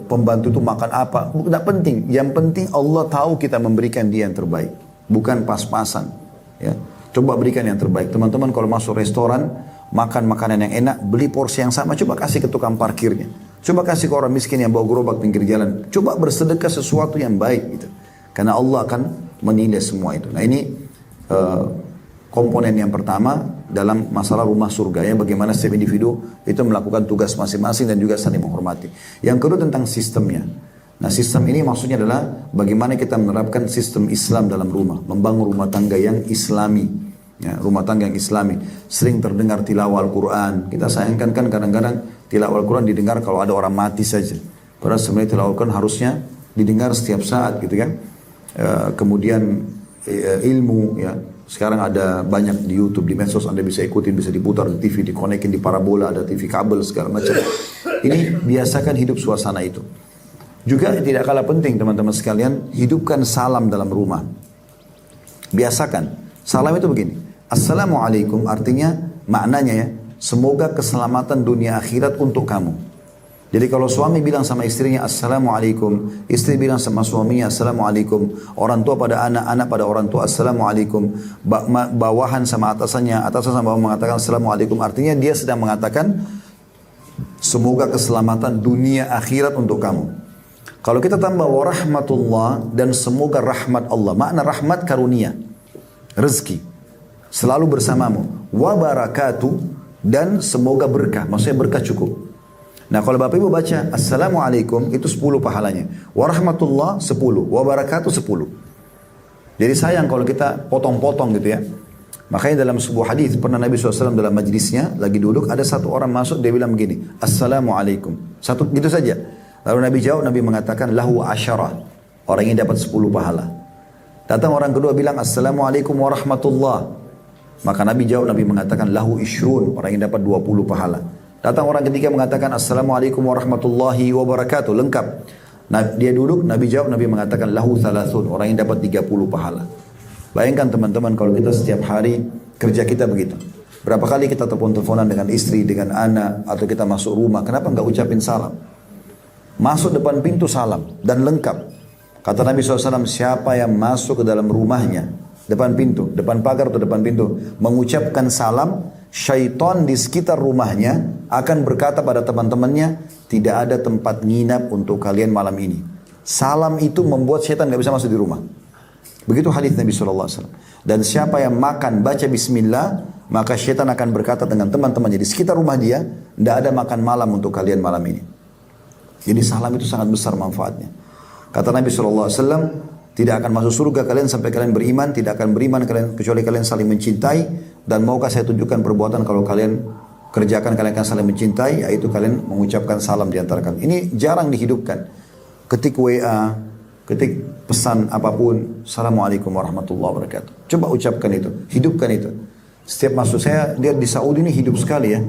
pembantu itu makan apa. Tidak penting. Yang penting Allah tahu kita memberikan dia yang terbaik. Bukan pas-pasan. Ya. Coba berikan yang terbaik. Teman-teman kalau masuk restoran, makan makanan yang enak, beli porsi yang sama, coba kasih ke tukang parkirnya. Coba kasih ke orang miskin yang bawa gerobak pinggir jalan. Coba bersedekah sesuatu yang baik gitu. Karena Allah akan menilai semua itu. Nah ini komponen yang pertama dalam masalah rumah surga ya, bagaimana setiap individu itu melakukan tugas masing-masing dan juga saling menghormati. Yang kedua tentang sistemnya. Nah sistem ini maksudnya adalah bagaimana kita menerapkan sistem Islam dalam rumah, membangun rumah tangga yang Islami, ya, rumah tangga yang Islami. Sering terdengar tilawah Al-Quran. Kita sayangkan kan kadang-kadang tilawah Al-Quran didengar kalau ada orang mati saja. Padahal sebenarnya tilawah Al-Quran harusnya didengar setiap saat gitu kan. Kemudian ilmu ya. Sekarang ada banyak di YouTube, di medsos Anda bisa ikutin, bisa diputar di TV, dikonekin di parabola, ada TV kabel segala macam. Ini biasakan hidup suasana itu. Juga tidak kalah penting teman-teman sekalian, hidupkan salam dalam rumah. Biasakan. Salam itu begini. Assalamualaikum artinya maknanya ya, semoga keselamatan dunia akhirat untuk kamu. Jadi kalau suami bilang sama istrinya Assalamualaikum, istri bilang sama suaminya Assalamualaikum, orang tua pada anak, anak pada orang tua Assalamualaikum, bawahan sama atasannya, atasan sama bawahan mengatakan Assalamualaikum, artinya dia sedang mengatakan semoga keselamatan dunia akhirat untuk kamu. Kalau kita tambah warahmatullah dan semoga rahmat Allah, makna rahmat karunia, rezeki, selalu bersamamu, wabarakatuh dan semoga berkah, maksudnya berkah cukup. Nah kalau Bapak Ibu baca Assalamualaikum itu 10 pahalanya. Warahmatullah 10. Wabarakatuh 10. Jadi sayang kalau kita potong-potong gitu ya. Makanya dalam sebuah hadis pernah Nabi SAW dalam majlisnya lagi duduk, ada satu orang masuk, dia bilang begini, Assalamualaikum. Satu gitu saja. Lalu Nabi jawab, Nabi mengatakan lahu asyarah. Orang ini dapat 10 pahala. Datang orang kedua bilang Assalamualaikum warahmatullah. Maka Nabi jawab, Nabi mengatakan lahu ishrun. Orang ini dapat 20 pahala. Datang orang ketiga mengatakan Assalamualaikum warahmatullahi wabarakatuh, lengkap. Nah, dia duduk, Nabi jawab, Nabi mengatakan lahu thalathun, orang yang dapat 30 pahala. Bayangkan teman-teman kalau kita setiap hari kerja kita begitu. Berapa kali kita telepon-teleponan dengan istri, dengan anak, atau kita masuk rumah, kenapa enggak ucapin salam? Masuk depan pintu salam dan lengkap. Kata Nabi SAW, siapa yang masuk ke dalam rumahnya, depan pintu, depan pagar atau depan pintu, mengucapkan salam, syaitan di sekitar rumahnya akan berkata pada teman-temannya, tidak ada tempat nginap untuk kalian malam ini. Salam itu membuat syaitan gak bisa masuk di rumah. Begitu hadis Nabi SAW. Dan siapa yang makan baca bismillah, maka syaitan akan berkata dengan teman-temannya di sekitar rumah dia, tidak ada makan malam untuk kalian malam ini. Jadi salam itu sangat besar manfaatnya. Kata Nabi SAW, tidak akan masuk surga kalian sampai kalian beriman, tidak akan beriman kalian kecuali kalian saling mencintai, dan maukah saya tunjukkan perbuatan kalau kalian kerjakan kalian akan saling mencintai, yaitu kalian mengucapkan salam di antara kalian. Ini jarang dihidupkan. Ketik WA, ketik pesan apapun, Assalamualaikum warahmatullahi wabarakatuh. Coba ucapkan itu, hidupkan itu. Setiap masuk, saya lihat di Saudi ini hidup sekali ya.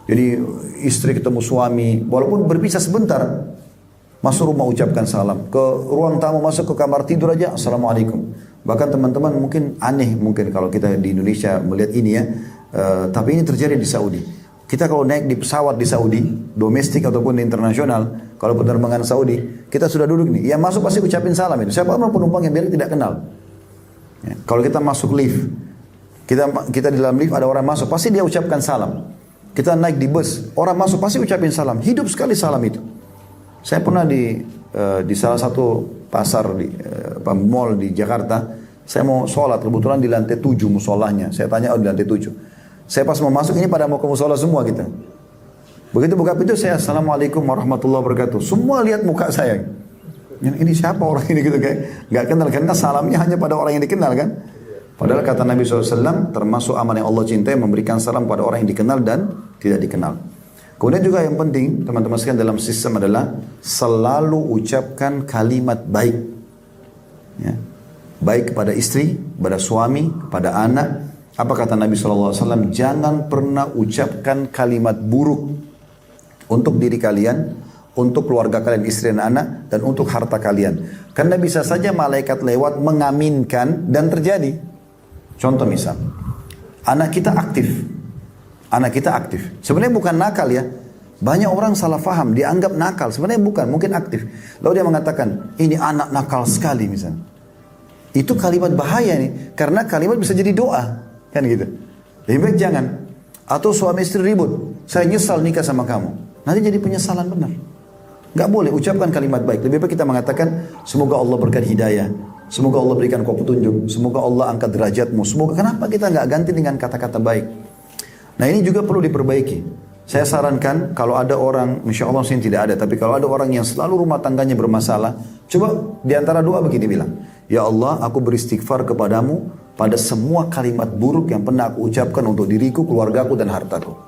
Jadi istri ketemu suami, walaupun berpisah sebentar, masuk rumah ucapkan salam. Ke ruang tamu, masuk ke kamar tidur aja, Assalamualaikum. Bahkan teman-teman mungkin aneh mungkin kalau kita di Indonesia melihat ini ya. Tapi ini terjadi di Saudi. Kita kalau naik di pesawat di Saudi, domestik ataupun internasional, kalau penerbangan Saudi, kita sudah duduk nih. Yang masuk pasti ucapin salam itu. Siapa orang penumpang yang biar tidak kenal. Ya, kalau kita masuk lift, kita di dalam lift ada orang masuk, pasti dia ucapkan salam. Kita naik di bus, orang masuk pasti ucapin salam. Hidup sekali salam itu. Saya pernah di salah satu pasar di mall di Jakarta, saya mau sholat, kebetulan di lantai 7 musolahnya. Saya tanya, di lantai 7. Saya pas mau masuk, ini pada mau ke musola semua kita. Begitu buka pintu, saya Assalamualaikum warahmatullahi wabarakatuh. Semua lihat muka saya. Ini siapa orang ini gitu kayak nggak kenal, karena salamnya hanya pada orang yang dikenal kan. Padahal kata Nabi SAW, termasuk amal yang Allah cintai memberikan salam pada orang yang dikenal dan tidak dikenal. Kemudian juga yang penting teman-teman sekalian dalam sistem adalah selalu ucapkan kalimat baik. Ya. Baik kepada istri, kepada suami, kepada anak. Apa kata Nabi SAW? Jangan pernah ucapkan kalimat buruk untuk diri kalian, untuk keluarga kalian, istri dan anak, dan untuk harta kalian. Karena bisa saja malaikat lewat mengaminkan dan terjadi. Contoh misal, anak kita aktif. Anak kita aktif. Sebenarnya bukan nakal ya. Banyak orang salah faham, dianggap nakal. Sebenarnya bukan, mungkin aktif. Lalu dia mengatakan, ini anak nakal sekali misalnya. Itu kalimat bahaya nih. Karena kalimat bisa jadi doa. Kan gitu. Lebih baik jangan. Atau suami istri ribut. Saya nyesal nikah sama kamu. Nanti jadi penyesalan benar. Gak boleh ucapkan kalimat baik. Lebih baik kita mengatakan, semoga Allah berkat hidayah. Semoga Allah berikan kau petunjuk. Semoga Allah angkat derajatmu. Semoga, kenapa kita gak ganti dengan kata-kata baik? Nah ini juga perlu diperbaiki. Saya sarankan kalau ada orang, insya Allah sih tidak ada, tapi kalau ada orang yang selalu rumah tangganya bermasalah, coba diantara doa begini bilang, ya Allah aku beristighfar kepadamu pada semua kalimat buruk yang pernah aku ucapkan untuk diriku, keluargaku dan hartaku.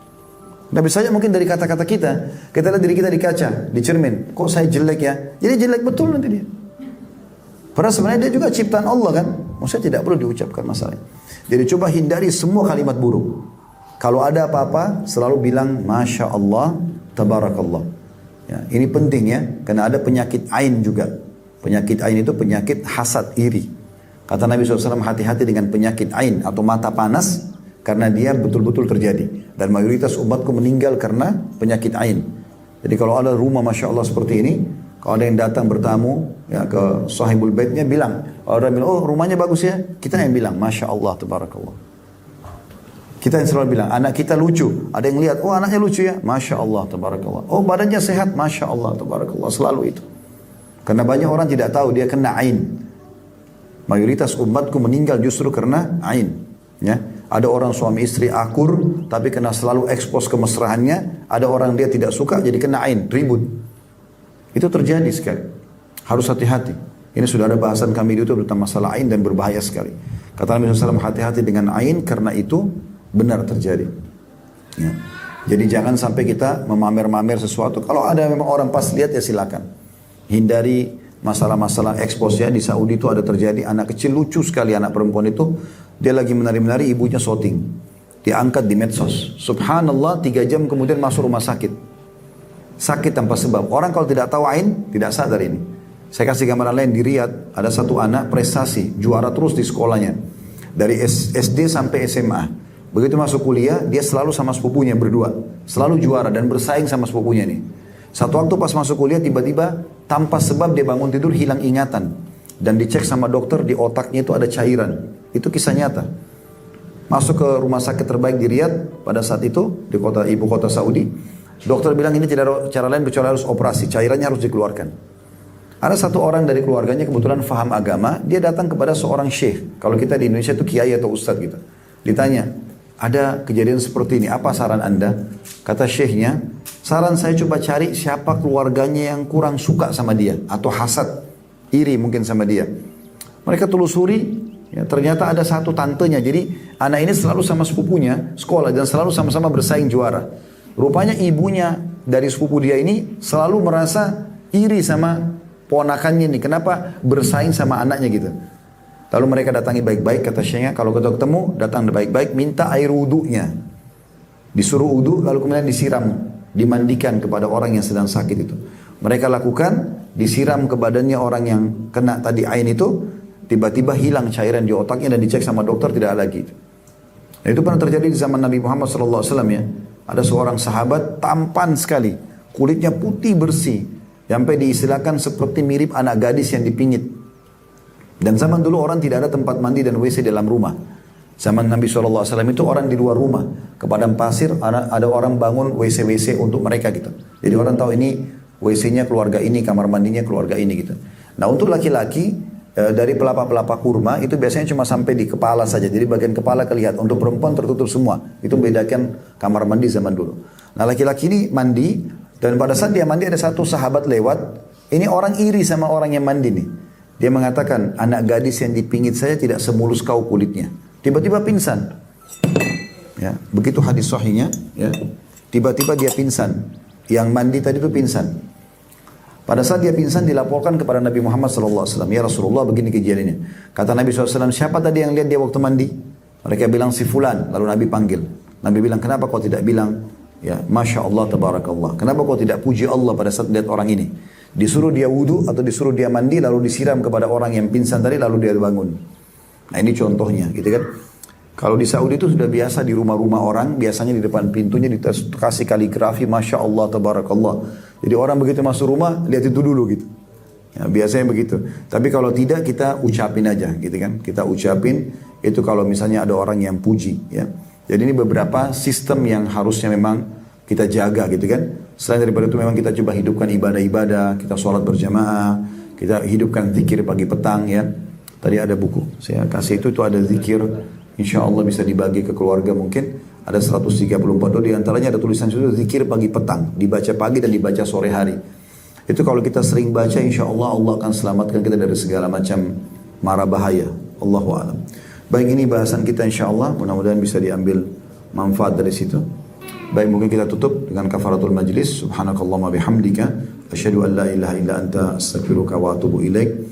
Tapi saja mungkin dari kata-kata kita lihat diri kita di kaca, di cermin, kok saya jelek ya? Jadi jelek betul nanti dia. Padahal sebenarnya dia juga ciptaan Allah kan. Maksudnya tidak perlu diucapkan masalahnya. Jadi coba hindari semua kalimat buruk. Kalau ada apa-apa selalu bilang Masya Allah, Tabarakallah. Ya, ini penting ya, karena ada penyakit ain juga. Penyakit ain itu penyakit hasad, iri. Kata Nabi SAW, hati-hati dengan penyakit ain atau mata panas, karena dia betul-betul terjadi. Dan mayoritas umatku meninggal karena penyakit ain. Jadi kalau ada rumah Masya Allah seperti ini, kalau ada yang datang bertamu ya, ke sahibul baitnya bilang, orang bilang, oh rumahnya bagus ya, kita yang bilang Masya Allah, Tabarakallah. Kita yang selalu bilang, anak kita lucu. Ada yang lihat, oh anaknya lucu ya, Masya Allah, Tabarakallah. Oh badannya sehat, Masya Allah, Tabarakallah. Selalu itu. Karena banyak orang tidak tahu dia kena ain. Mayoritas umatku meninggal justru karena ain. Ya. Ada orang suami istri akur, tapi kena selalu ekspos kemesraannya. Ada orang dia tidak suka, jadi kena ain, ribut. Itu terjadi sekali. Harus hati-hati. Ini sudah ada bahasan kami di YouTube tentang masalah ain dan berbahaya sekali. Kata Nabi SAW, hati-hati dengan ain karena itu benar terjadi. Ya. Jadi jangan sampai kita memamer-mamer sesuatu. Kalau ada memang orang pas lihat ya silakan. Hindari masalah-masalah ekspos ya. Di Saudi itu ada terjadi anak kecil lucu sekali, anak perempuan itu. Dia lagi menari-menari, ibunya syuting. Diangkat di medsos. Subhanallah, 3 jam kemudian masuk rumah sakit. Sakit tanpa sebab. Orang kalau tidak tahu ain, tidak sadar ini. Saya kasih gambaran lain di Riyadh. Ada satu anak prestasi, juara terus di sekolahnya. Dari SD sampai SMA. Begitu masuk kuliah, dia selalu sama sepupunya berdua. Selalu juara dan bersaing sama sepupunya nih. Satu waktu pas masuk kuliah, tiba-tiba tanpa sebab dia bangun tidur hilang ingatan. Dan dicek sama dokter, di otaknya itu ada cairan. Itu kisah nyata. Masuk ke rumah sakit terbaik di Riyadh pada saat itu, di ibu kota Saudi. Dokter bilang ini tidak ada cara lain kecuali harus operasi, cairannya harus dikeluarkan. Ada satu orang dari keluarganya kebetulan faham agama, dia datang kepada seorang syekh. Kalau kita di Indonesia itu kiai atau ustadz gitu. Ditanya, ada kejadian seperti ini, apa saran anda? Kata syekhnya, saran saya coba cari siapa keluarganya yang kurang suka sama dia. Atau hasad, iri mungkin sama dia. Mereka telusuri, ya, ternyata ada satu tantenya. Jadi anak ini selalu sama sepupunya sekolah dan selalu sama-sama bersaing juara. Rupanya ibunya dari sepupu dia ini selalu merasa iri sama ponakannya nih. Kenapa bersaing sama anaknya gitu. Lalu mereka datangi baik-baik, kata syekhnya, kalau kita ketemu, datang baik-baik, minta air wudunya. Disuruh wudu, lalu kemudian disiram, dimandikan kepada orang yang sedang sakit itu. Mereka lakukan, disiram ke badannya orang yang kena tadi ain itu, tiba-tiba hilang cairan di otaknya dan dicek sama dokter tidak ada lagi. Nah, itu pernah terjadi di zaman Nabi Muhammad SAW ya. Ada seorang sahabat tampan sekali, kulitnya putih bersih, sampai diistilahkan seperti mirip anak gadis yang dipingit. Dan zaman dulu orang tidak ada tempat mandi dan WC dalam rumah. Zaman Nabi SAW itu orang di luar rumah. Ke padang pasir ada orang bangun WC-WC untuk mereka gitu. Jadi orang tahu ini WC-nya keluarga ini, kamar mandinya keluarga ini gitu. Nah untuk laki-laki dari pelapa-pelapa kurma itu biasanya cuma sampai di kepala saja. Jadi bagian kepala kelihatan. Untuk perempuan tertutup semua. Itu membedakan kamar mandi zaman dulu. Nah laki-laki ini mandi dan pada saat dia mandi ada satu sahabat lewat. Ini orang iri sama orang yang mandi nih. Dia mengatakan, anak gadis yang dipingit saya tidak semulus kau kulitnya. Tiba-tiba pingsan. Ya, begitu hadis sahihnya, ya. Tiba-tiba dia pingsan. Yang mandi tadi itu pingsan. Pada saat dia pingsan dilaporkan kepada Nabi Muhammad SAW. Ya Rasulullah begini kejadiannya. Kata Nabi SAW, siapa tadi yang lihat dia waktu mandi? Mereka bilang si fulan. Lalu Nabi panggil. Nabi bilang, kenapa kau tidak bilang, ya Masya Allah, Tabarakallah. Kenapa kau tidak puji Allah pada saat lihat orang ini? Disuruh dia wudu atau disuruh dia mandi lalu disiram kepada orang yang pingsan tadi lalu dia bangun. Nah ini contohnya gitu kan. Kalau di Saudi itu sudah biasa di rumah-rumah orang, biasanya di depan pintunya dikasih kaligrafi Masya Allah, Tabarakallah. Jadi orang begitu masuk rumah, lihat itu dulu gitu. Ya, biasanya begitu. Tapi kalau tidak kita ucapin aja gitu kan. Kita ucapin itu kalau misalnya ada orang yang puji ya. Jadi ini beberapa sistem yang harusnya memang kita jaga gitu kan. Selain daripada itu memang kita coba hidupkan ibadah-ibadah, kita sholat berjamaah, kita hidupkan zikir pagi petang ya. Tadi ada buku, saya kasih itu ada zikir, insya Allah bisa dibagi ke keluarga mungkin. Ada 134 doa, di antaranya ada tulisan itu zikir pagi petang, dibaca pagi dan dibaca sore hari. Itu kalau kita sering baca insya Allah, Allah akan selamatkan kita dari segala macam mara bahaya. Allahu a'lam. Baik ini bahasan kita insya Allah, mudah-mudahan bisa diambil manfaat dari situ. Baik mungkin kita tutup dengan kafaratul majlis. Subhanakallahumma bihamdika asyhadu an la ilaha illa anta astaghfiruka wa atubu ilaik.